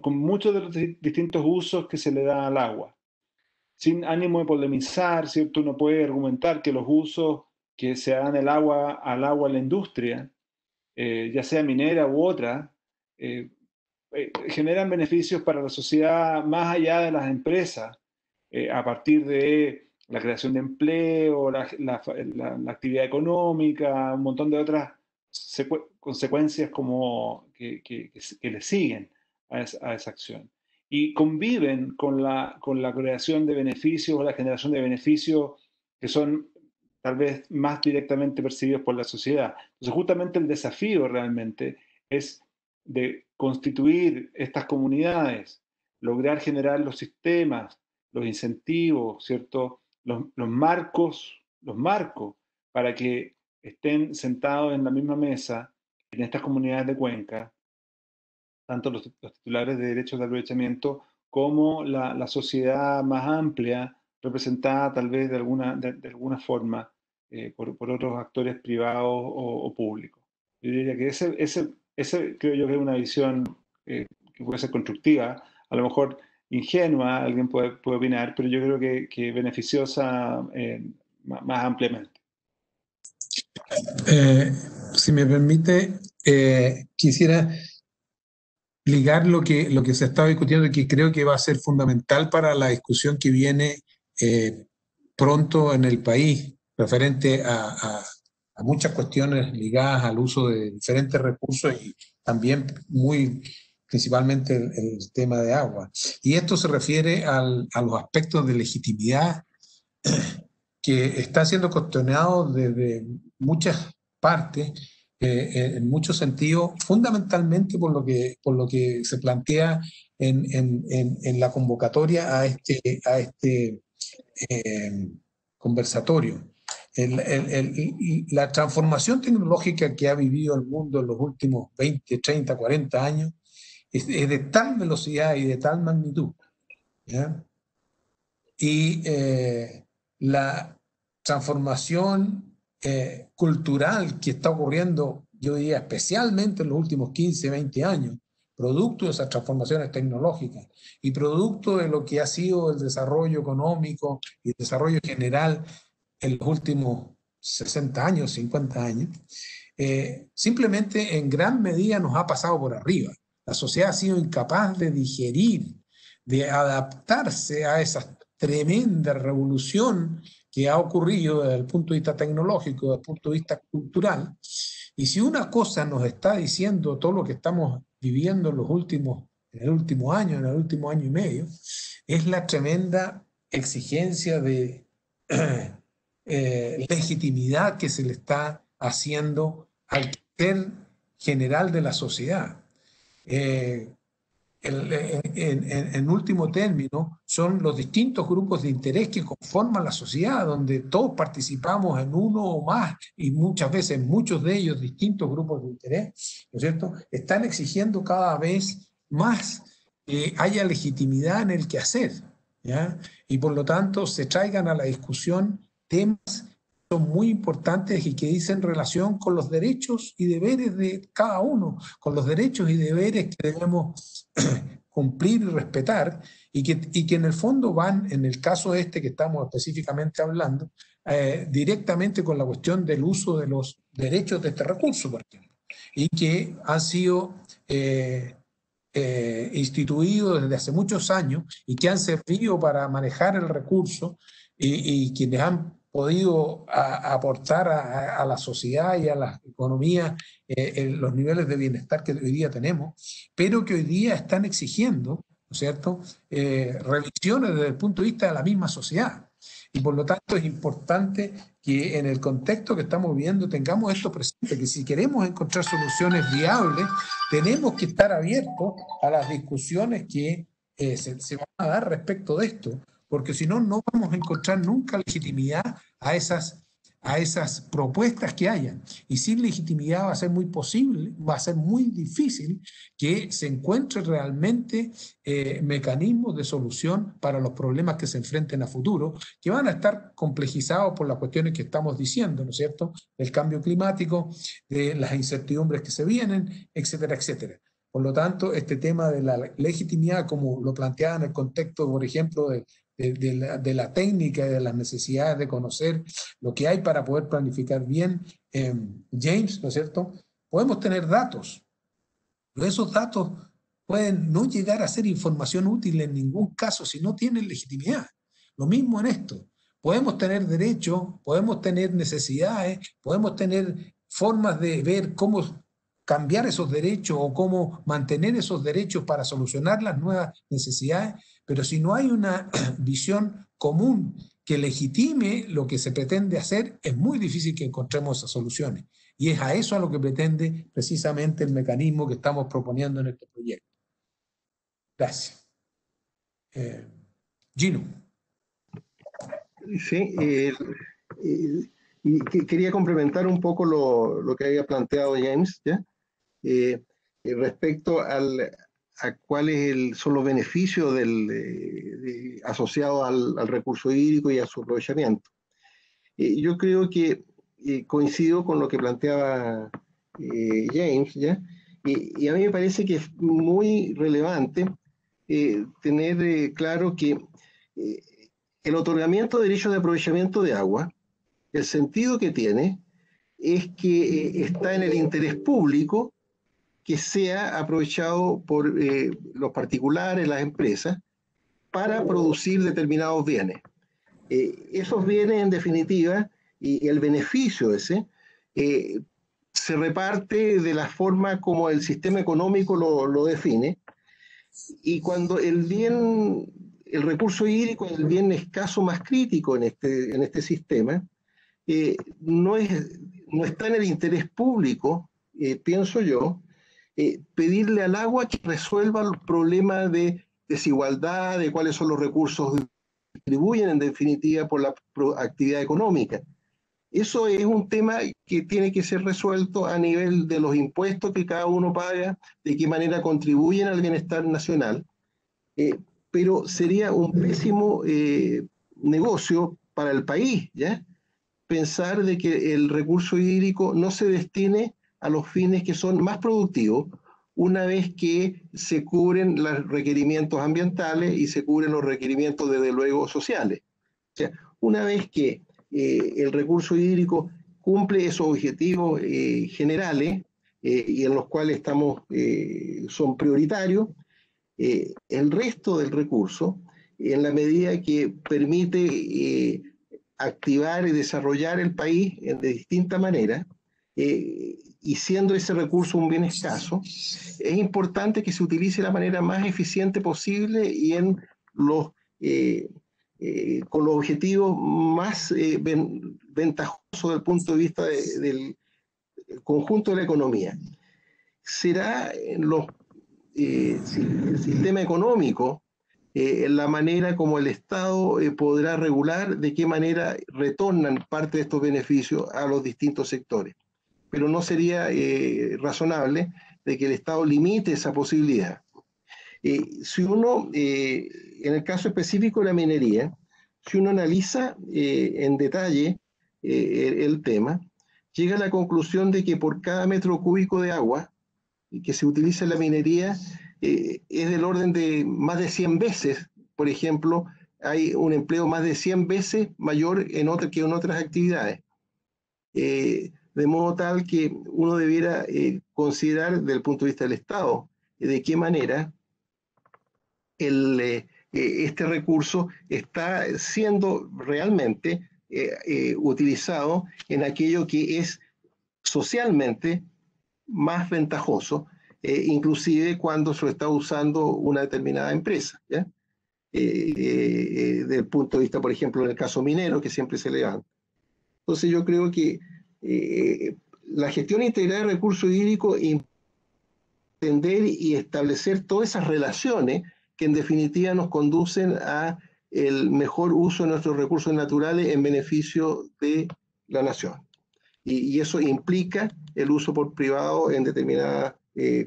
muchos de los distintos usos que se le da al agua. Sin ánimo de polemizar, ¿cierto? Uno puede argumentar que los usos que se dan al agua en la industria, ya sea minera u otra, generan beneficios para la sociedad más allá de las empresas, a partir de la creación de empleo, la actividad económica, un montón de otras consecuencias como que le siguen a esa acción. Y conviven con la creación de beneficios o la generación de beneficios que son tal vez más directamente percibidos por la sociedad. Entonces, justamente el desafío realmente es de constituir estas comunidades, lograr generar los sistemas, los incentivos, ¿cierto? Los marcos para que estén sentados en la misma mesa en estas comunidades de cuenca, tanto los titulares de derechos de aprovechamiento como la sociedad más amplia, representada tal vez de alguna forma por otros actores privados o públicos. Yo diría que ese creo yo que es una visión que puede ser constructiva, a lo mejor ingenua, alguien puede opinar, pero yo creo que beneficiosa más ampliamente.
Si me permite, quisiera ligar lo que se estaba discutiendo y que creo que va a ser fundamental para la discusión que viene pronto en el país, referente a muchas cuestiones ligadas al uso de diferentes recursos y también principalmente el tema de agua. Y esto se refiere a los aspectos de legitimidad que están siendo cuestionados desde muchas partes, en muchos sentidos, fundamentalmente por lo que se plantea en la convocatoria a este conversatorio. La transformación tecnológica que ha vivido el mundo en los últimos 20, 30, 40 años es de tal velocidad y de tal magnitud, ¿ya? Y la transformación cultural que está ocurriendo, yo diría especialmente en los últimos 15, 20 años, producto de esas transformaciones tecnológicas y producto de lo que ha sido el desarrollo económico y el desarrollo general en los últimos 60 años, 50 años, simplemente en gran medida nos ha pasado por arriba. La sociedad ha sido incapaz de digerir, de adaptarse a esa tremenda revolución que ha ocurrido desde el punto de vista tecnológico, desde el punto de vista cultural. Y si una cosa nos está diciendo todo lo que estamos viviendo en el último año y medio, es la tremenda exigencia de legitimidad que se le está haciendo al quehacer general de la sociedad. En último término, son los distintos grupos de interés que conforman la sociedad, donde todos participamos en uno o más, y muchas veces muchos de ellos distintos grupos de interés, ¿no es cierto?, están exigiendo cada vez más que haya legitimidad en el quehacer, ¿ya? Y por lo tanto se traigan a la discusión temas que son muy importantes y que dicen relación con los derechos y deberes de cada uno, con los derechos y deberes que debemos cumplir y respetar, y que en el fondo van, en el caso este que estamos específicamente hablando, directamente con la cuestión del uso de los derechos de este recurso, por ejemplo, y que han sido instituidos desde hace muchos años y que han servido para manejar el recurso, y quienes han podido aportar a la sociedad y a la economía los niveles de bienestar que hoy día tenemos, pero que hoy día están exigiendo, ¿no es cierto?, revisiones desde el punto de vista de la misma sociedad. Y por lo tanto es importante que en el contexto que estamos viviendo tengamos esto presente, que si queremos encontrar soluciones viables, tenemos que estar abiertos a las discusiones que se van a dar respecto de esto, porque si no, no vamos a encontrar nunca legitimidad a esas propuestas que hayan. Y sin legitimidad va a ser muy difícil que se encuentre realmente mecanismos de solución para los problemas que se enfrenten a futuro, que van a estar complejizados por las cuestiones que estamos diciendo, ¿no es cierto?, del cambio climático, de las incertidumbres que se vienen, etcétera, etcétera. Por lo tanto, este tema de la legitimidad, como lo planteaba en el contexto, por ejemplo, de la técnica y de las necesidades de conocer lo que hay para poder planificar bien, James, ¿no es cierto? Podemos tener datos, pero esos datos pueden no llegar a ser información útil en ningún caso si no tienen legitimidad. Lo mismo en esto. Podemos tener derechos, podemos tener necesidades, podemos tener formas de ver cómo cambiar esos derechos o cómo mantener esos derechos para solucionar las nuevas necesidades, pero si no hay una visión común que legitime lo que se pretende hacer, es muy difícil que encontremos esas soluciones. Y es a eso a lo que pretende precisamente el mecanismo que estamos proponiendo en este proyecto. Gracias. Gino.
Sí, y quería complementar un poco lo que había planteado James, ¿ya? Respecto a cuáles son los beneficios asociados al recurso hídrico y a su aprovechamiento. Yo creo que coincido con lo que planteaba James, ¿ya? Y a mí me parece que es muy relevante tener claro que el otorgamiento de derechos de aprovechamiento de agua, el sentido que tiene es que está en el interés público que sea aprovechado por los particulares, las empresas, para producir determinados bienes. Esos bienes, en definitiva, y el beneficio ese, se reparte de la forma como el sistema económico lo define, y cuando el recurso hídrico es el bien escaso más crítico en este sistema, no está en el interés público, pienso yo, pedirle al agua que resuelva el problema de desigualdad, de cuáles son los recursos que distribuyen en definitiva por la actividad económica. Eso es un tema que tiene que ser resuelto a nivel de los impuestos que cada uno paga, de qué manera contribuyen al bienestar nacional, pero sería un pésimo negocio para el país, ¿ya? Pensar de que el recurso hídrico no se destine a los fines que son más productivos una vez que se cubren los requerimientos ambientales y se cubren los requerimientos, desde luego, sociales. O sea, una vez que el recurso hídrico cumple esos objetivos generales y en los cuales son prioritarios, el resto del recurso, en la medida que permite activar y desarrollar el país de distintas maneras, y siendo ese recurso un bien escaso, es importante que se utilice de la manera más eficiente posible y con los objetivos más ventajosos desde el punto de vista del conjunto de la economía. Será el sistema económico la manera como el Estado podrá regular de qué manera retornan parte de estos beneficios a los distintos sectores. Pero no sería razonable de que el Estado limite esa posibilidad. Si uno, en el caso específico de la minería, si uno analiza en detalle el tema, llega a la conclusión de que por cada metro cúbico de agua que se utiliza en la minería, es del orden de más de 100 veces, por ejemplo, hay un empleo más de 100 veces mayor que en otras actividades. De modo tal que uno debiera considerar desde el punto de vista del Estado de qué manera este recurso está siendo realmente utilizado en aquello que es socialmente más ventajoso, inclusive cuando se lo está usando una determinada empresa, ¿ya? Desde el punto de vista, por ejemplo, en el caso minero, que siempre se levanta. Entonces yo creo que la gestión integral de recursos hídricos, entender y establecer todas esas relaciones que en definitiva nos conducen a el mejor uso de nuestros recursos naturales en beneficio de la nación. Y eso implica el uso por privado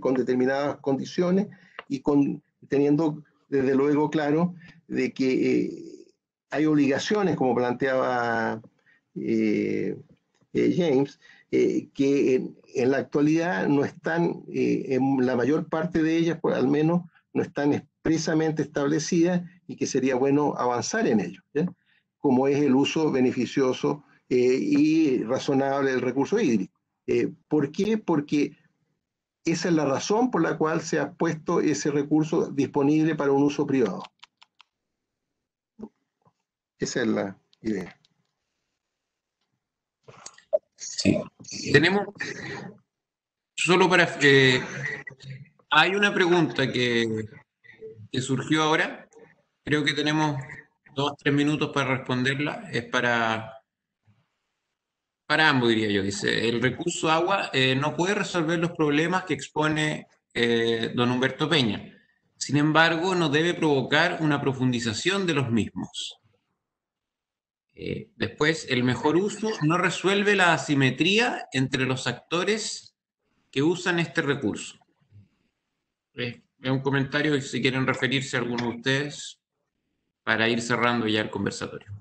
con determinadas condiciones y teniendo desde luego claro de que hay obligaciones, como planteaba James, que en la actualidad no están, en la mayor parte de ellas, pues, al menos, no están expresamente establecidas y que sería bueno avanzar en ello, ¿ya? Como es el uso beneficioso y razonable del recurso hídrico. ¿Por qué? Porque esa es la razón por la cual se ha puesto ese recurso disponible para un uso privado. Esa es la idea.
Sí. Tenemos, solo para... hay una pregunta que surgió ahora. Creo que tenemos 2 o 3 minutos para responderla. Es para ambos, diría yo. Dice, el recurso agua no puede resolver los problemas que expone don Humberto Peña. Sin embargo, no debe provocar una profundización de los mismos. Después, el mejor uso no resuelve la asimetría entre los actores que usan este recurso. Es un comentario, si quieren referirse a alguno de ustedes, para ir cerrando ya el conversatorio.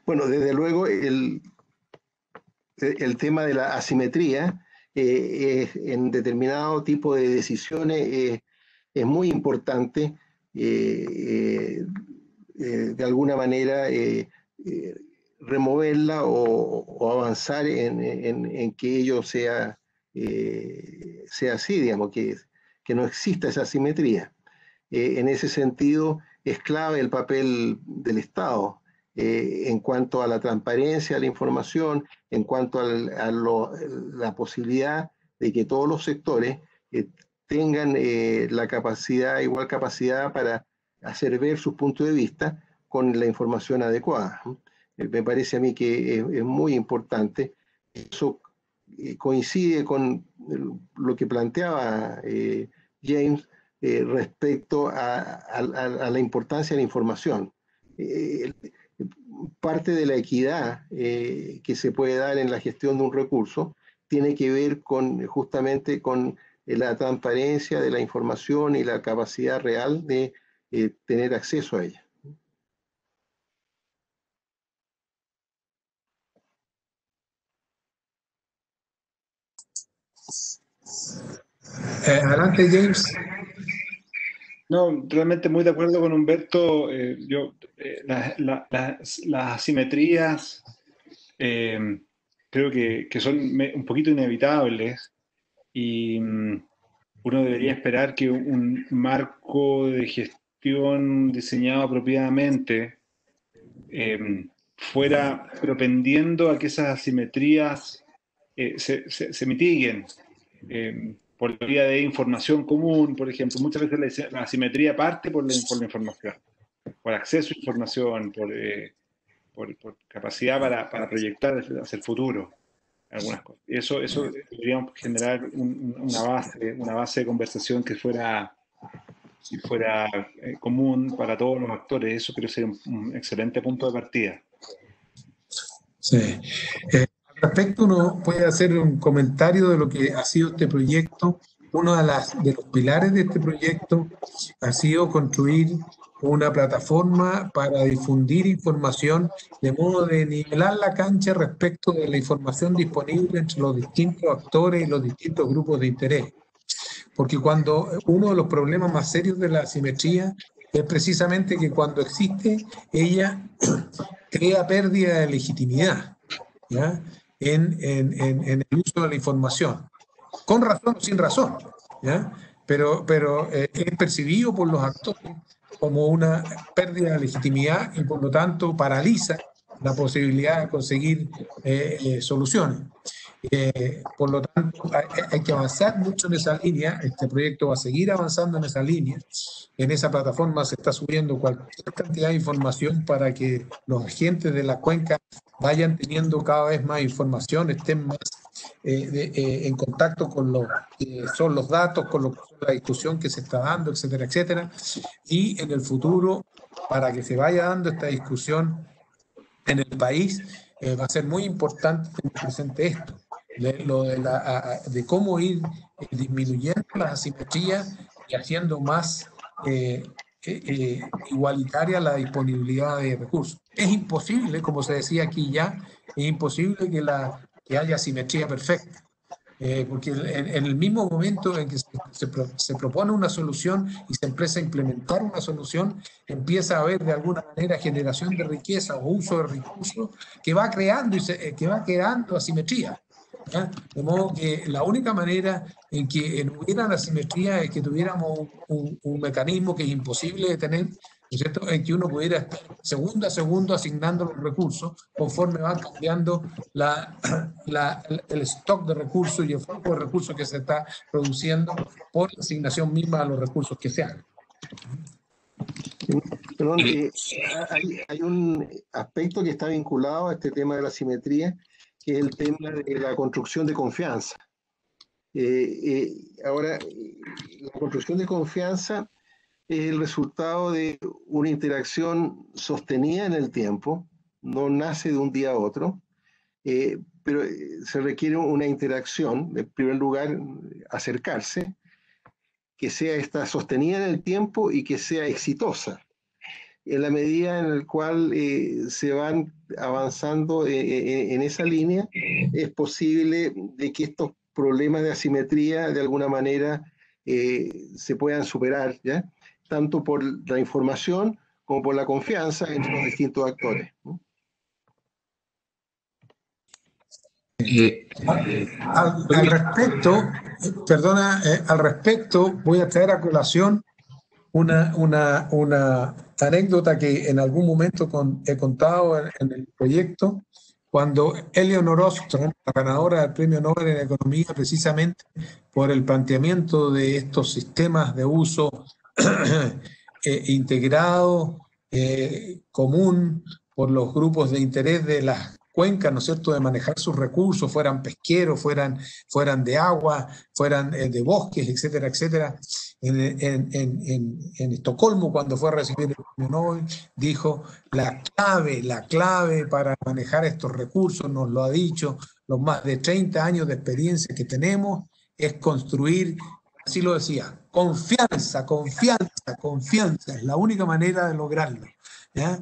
Bueno, desde luego, el tema de la asimetría en determinado tipo de decisiones es muy importante, de alguna manera removerla o avanzar en que ello sea así, digamos, que no exista esa asimetría. En ese sentido, es clave el papel del Estado en cuanto a la transparencia de la información, en cuanto a la posibilidad de que todos los sectores tengan la capacidad, igual capacidad para hacer ver sus puntos de vista con la información adecuada. Me parece a mí que es muy importante. Eso coincide con lo que planteaba James respecto a la importancia de la información. Parte de la equidad que se puede dar en la gestión de un recurso tiene que ver justamente con la transparencia de la información y la capacidad real de tener acceso a ella.
Adelante, James.
No, realmente muy de acuerdo con Humberto. Las asimetrías creo que son un poquito inevitables y uno debería esperar que un marco de gestión diseñado apropiadamente fuera propendiendo a que esas asimetrías se mitiguen por la vía de información común, por ejemplo. Muchas veces la asimetría parte por la información, por acceso a información, por capacidad para proyectar hacia el futuro algunas cosas. Eso deberíamos generar una base de conversación que fuera común para todos los actores. Eso creo que sería un excelente punto de partida.
Sí. Al respecto, uno puede hacer un comentario de lo que ha sido este proyecto. Uno de los pilares de este proyecto ha sido construir una plataforma para difundir información de modo de nivelar la cancha respecto de la información disponible entre los distintos actores y los distintos grupos de interés. Porque cuando uno de los problemas más serios de la asimetría es precisamente que cuando existe, ella crea pérdida de legitimidad, ¿ya? En el uso de la información, con razón o sin razón, ¿ya? Pero es percibido por los actores como una pérdida de legitimidad y por lo tanto paraliza la posibilidad de conseguir soluciones. Por lo tanto, hay que avanzar mucho en esa línea. Este proyecto va a seguir avanzando en esa línea. En esa plataforma se está subiendo cualquier cantidad de información para que los agentes de la cuenca vayan teniendo cada vez más información, estén más en contacto con lo que son los datos, con lo que son la discusión que se está dando, etcétera, etcétera. Y en el futuro, para que se vaya dando esta discusión en el país, va a ser muy importante tener presente esto, de cómo ir disminuyendo las asimetrías y haciendo más igualitaria la disponibilidad de recursos. Es imposible, como se decía aquí ya, es imposible que haya asimetría perfecta. Porque en el mismo momento en que se propone una solución y se empieza a implementar una solución, empieza a haber de alguna manera generación de riqueza o uso de recursos que va creando que va creando asimetría, ¿ya? De modo que la única manera en que no hubiera asimetría es que tuviéramos un mecanismo que es imposible de tener, ¿no es cierto?, en que uno pudiera estar segundo a segundo asignando los recursos conforme va cambiando el stock de recursos y el flujo de recursos que se está produciendo por la asignación misma de los recursos que se hagan.
Perdón, hay un aspecto que está vinculado a este tema de la asimetría, que es el tema de la construcción de confianza. Ahora, la construcción de confianza es el resultado de una interacción sostenida en el tiempo, no nace de un día a otro, pero se requiere una interacción, en primer lugar, acercarse, que sea sostenida en el tiempo y que sea exitosa. en la medida en la cual se van avanzando en esa línea, es posible de que estos problemas de asimetría de alguna manera se puedan superar, ¿ya? Tanto por la información como por la confianza entre los distintos actores, ¿no?
Al respecto, perdona, al respecto voy a traer a colación una anécdota que en algún momento he contado en el proyecto, cuando Eleanor Ostrom, la ganadora del Premio Nobel en Economía, precisamente por el planteamiento de estos sistemas de uso integrado, común, por los grupos de interés de las cuencas, ¿no es cierto?, de manejar sus recursos, fueran pesqueros, fueran de agua, fueran de bosques, etcétera, etcétera. En Estocolmo, cuando fue a recibir el premio Nobel, dijo, la clave para manejar estos recursos, nos lo ha dicho, los más de 30 años de experiencia que tenemos, es construir, así lo decía, confianza, es la única manera de lograrlo, ¿ya?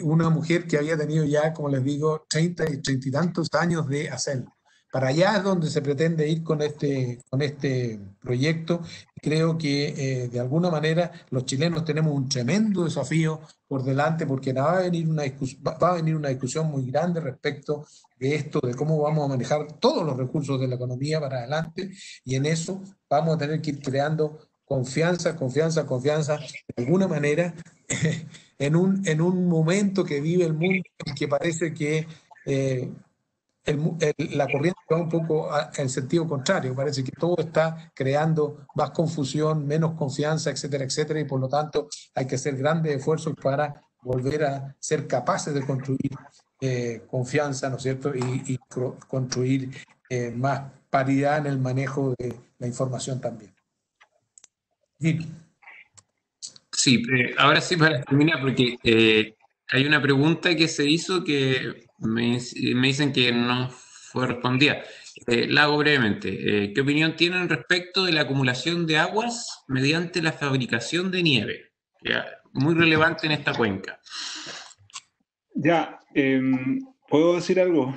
Una mujer que había tenido ya, como les digo, 30 y tantos años de hacerlo. Para allá es donde se pretende ir con este proyecto. Creo que de alguna manera los chilenos tenemos un tremendo desafío por delante, porque va a venir una discusión muy grande respecto de esto, de cómo vamos a manejar todos los recursos de la economía para adelante, y en eso vamos a tener que ir creando confianza, de alguna manera, en un momento que vive el mundo en que parece que la corriente va un poco en sentido contrario. Parece que todo está creando más confusión, menos confianza, etcétera, etcétera, y por lo tanto hay que hacer grandes esfuerzos para volver a ser capaces de construir confianza, ¿no es cierto?, y construir más paridad en el manejo de la información también. Gil.
Sí, ahora sí para terminar, porque hay una pregunta que se hizo que me dicen que no fue respondida. La hago brevemente. ¿Qué opinión tienen respecto de la acumulación de aguas mediante la fabricación de nieve? Ya, muy relevante en esta cuenca.
Ya, ¿puedo decir algo?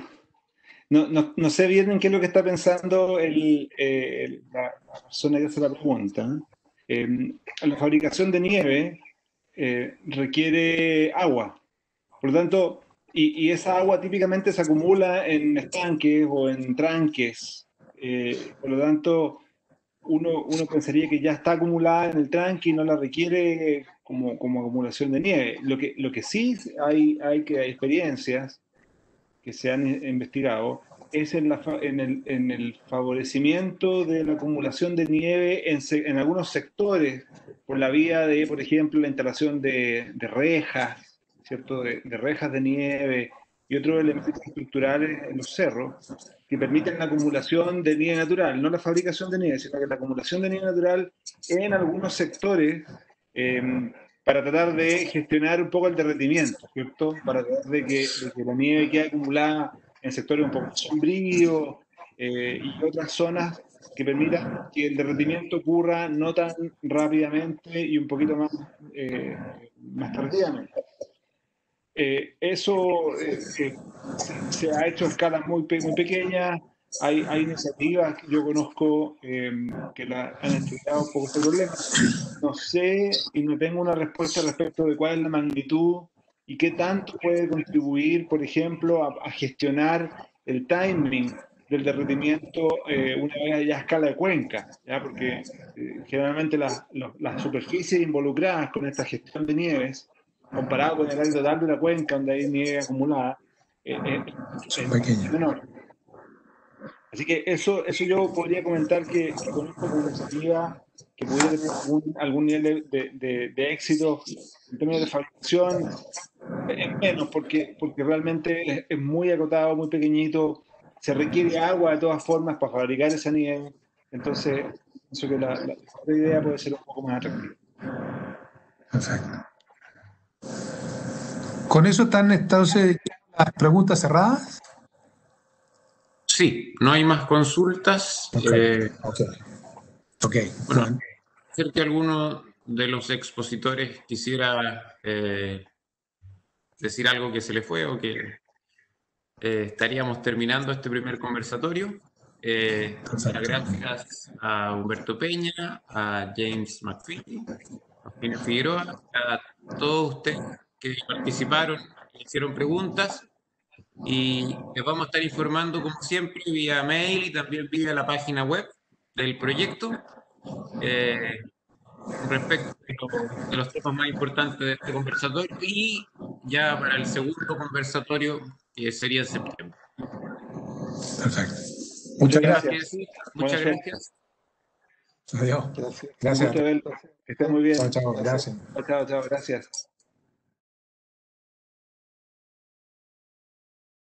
No sé bien en qué es lo que está pensando la persona que hace la pregunta. La fabricación de nieve requiere agua. Por lo tanto, y esa agua típicamente se acumula en estanques o en tranques. Por lo tanto, uno pensaría que ya está acumulada en el tranque y no la requiere como acumulación de nieve. Lo que sí hay experiencias que se han investigado es en el favorecimiento de la acumulación de nieve en algunos sectores por la vía de, por ejemplo, la instalación de rejas, ¿cierto? De rejas de nieve y otros elementos estructurales en los cerros que permiten la acumulación de nieve natural, no la fabricación de nieve, sino que la acumulación de nieve natural en algunos sectores para tratar de gestionar un poco el derretimiento, ¿cierto? Para tratar de que la nieve quede acumulada en sectores un poco sombríos y otras zonas que permitan que el derretimiento ocurra no tan rápidamente y un poquito más tardíamente. Eso se ha hecho a escalas muy pequeñas. Hay iniciativas que yo conozco que han estudiado un poco este problema. No sé y no tengo una respuesta respecto de cuál es la magnitud y qué tanto puede contribuir, por ejemplo, a gestionar el timing del derretimiento una vez ya a escala de cuenca, ¿ya? Porque generalmente las superficies involucradas con esta gestión de nieves, comparado con el área total de la cuenca, donde hay nieve acumulada, es menor. Así que eso yo podría comentar que conozco como iniciativa que pudiera tener algún nivel de éxito en términos de fabricación, es menos, porque realmente es muy acotado, muy pequeñito, se requiere agua de todas formas para fabricar esa nieve, entonces pienso que la idea puede ser un poco más atractiva.
Perfecto. ¿Con eso están entonces las preguntas cerradas?
Sí, no hay más consultas.
Ok.
Bueno,
Bueno.
hacer que alguno de los expositores quisiera decir algo que se le fue o que estaríamos terminando este primer conversatorio. Muchas gracias a Humberto Peña, a James McPhee, a Fina Figueroa, a todos ustedes que participaron, que hicieron preguntas, y les vamos a estar informando como siempre vía mail y también vía la página web del proyecto respecto de los temas más importantes de este conversatorio, y ya para el segundo conversatorio que sería en septiembre.
Perfecto. Muchas gracias.
Muchas gracias.
Adiós.
Gracias.
Gracias.
Un gusto verlo. Que esté muy bien.
Chao, chao. Gracias.
Chao, chao, gracias.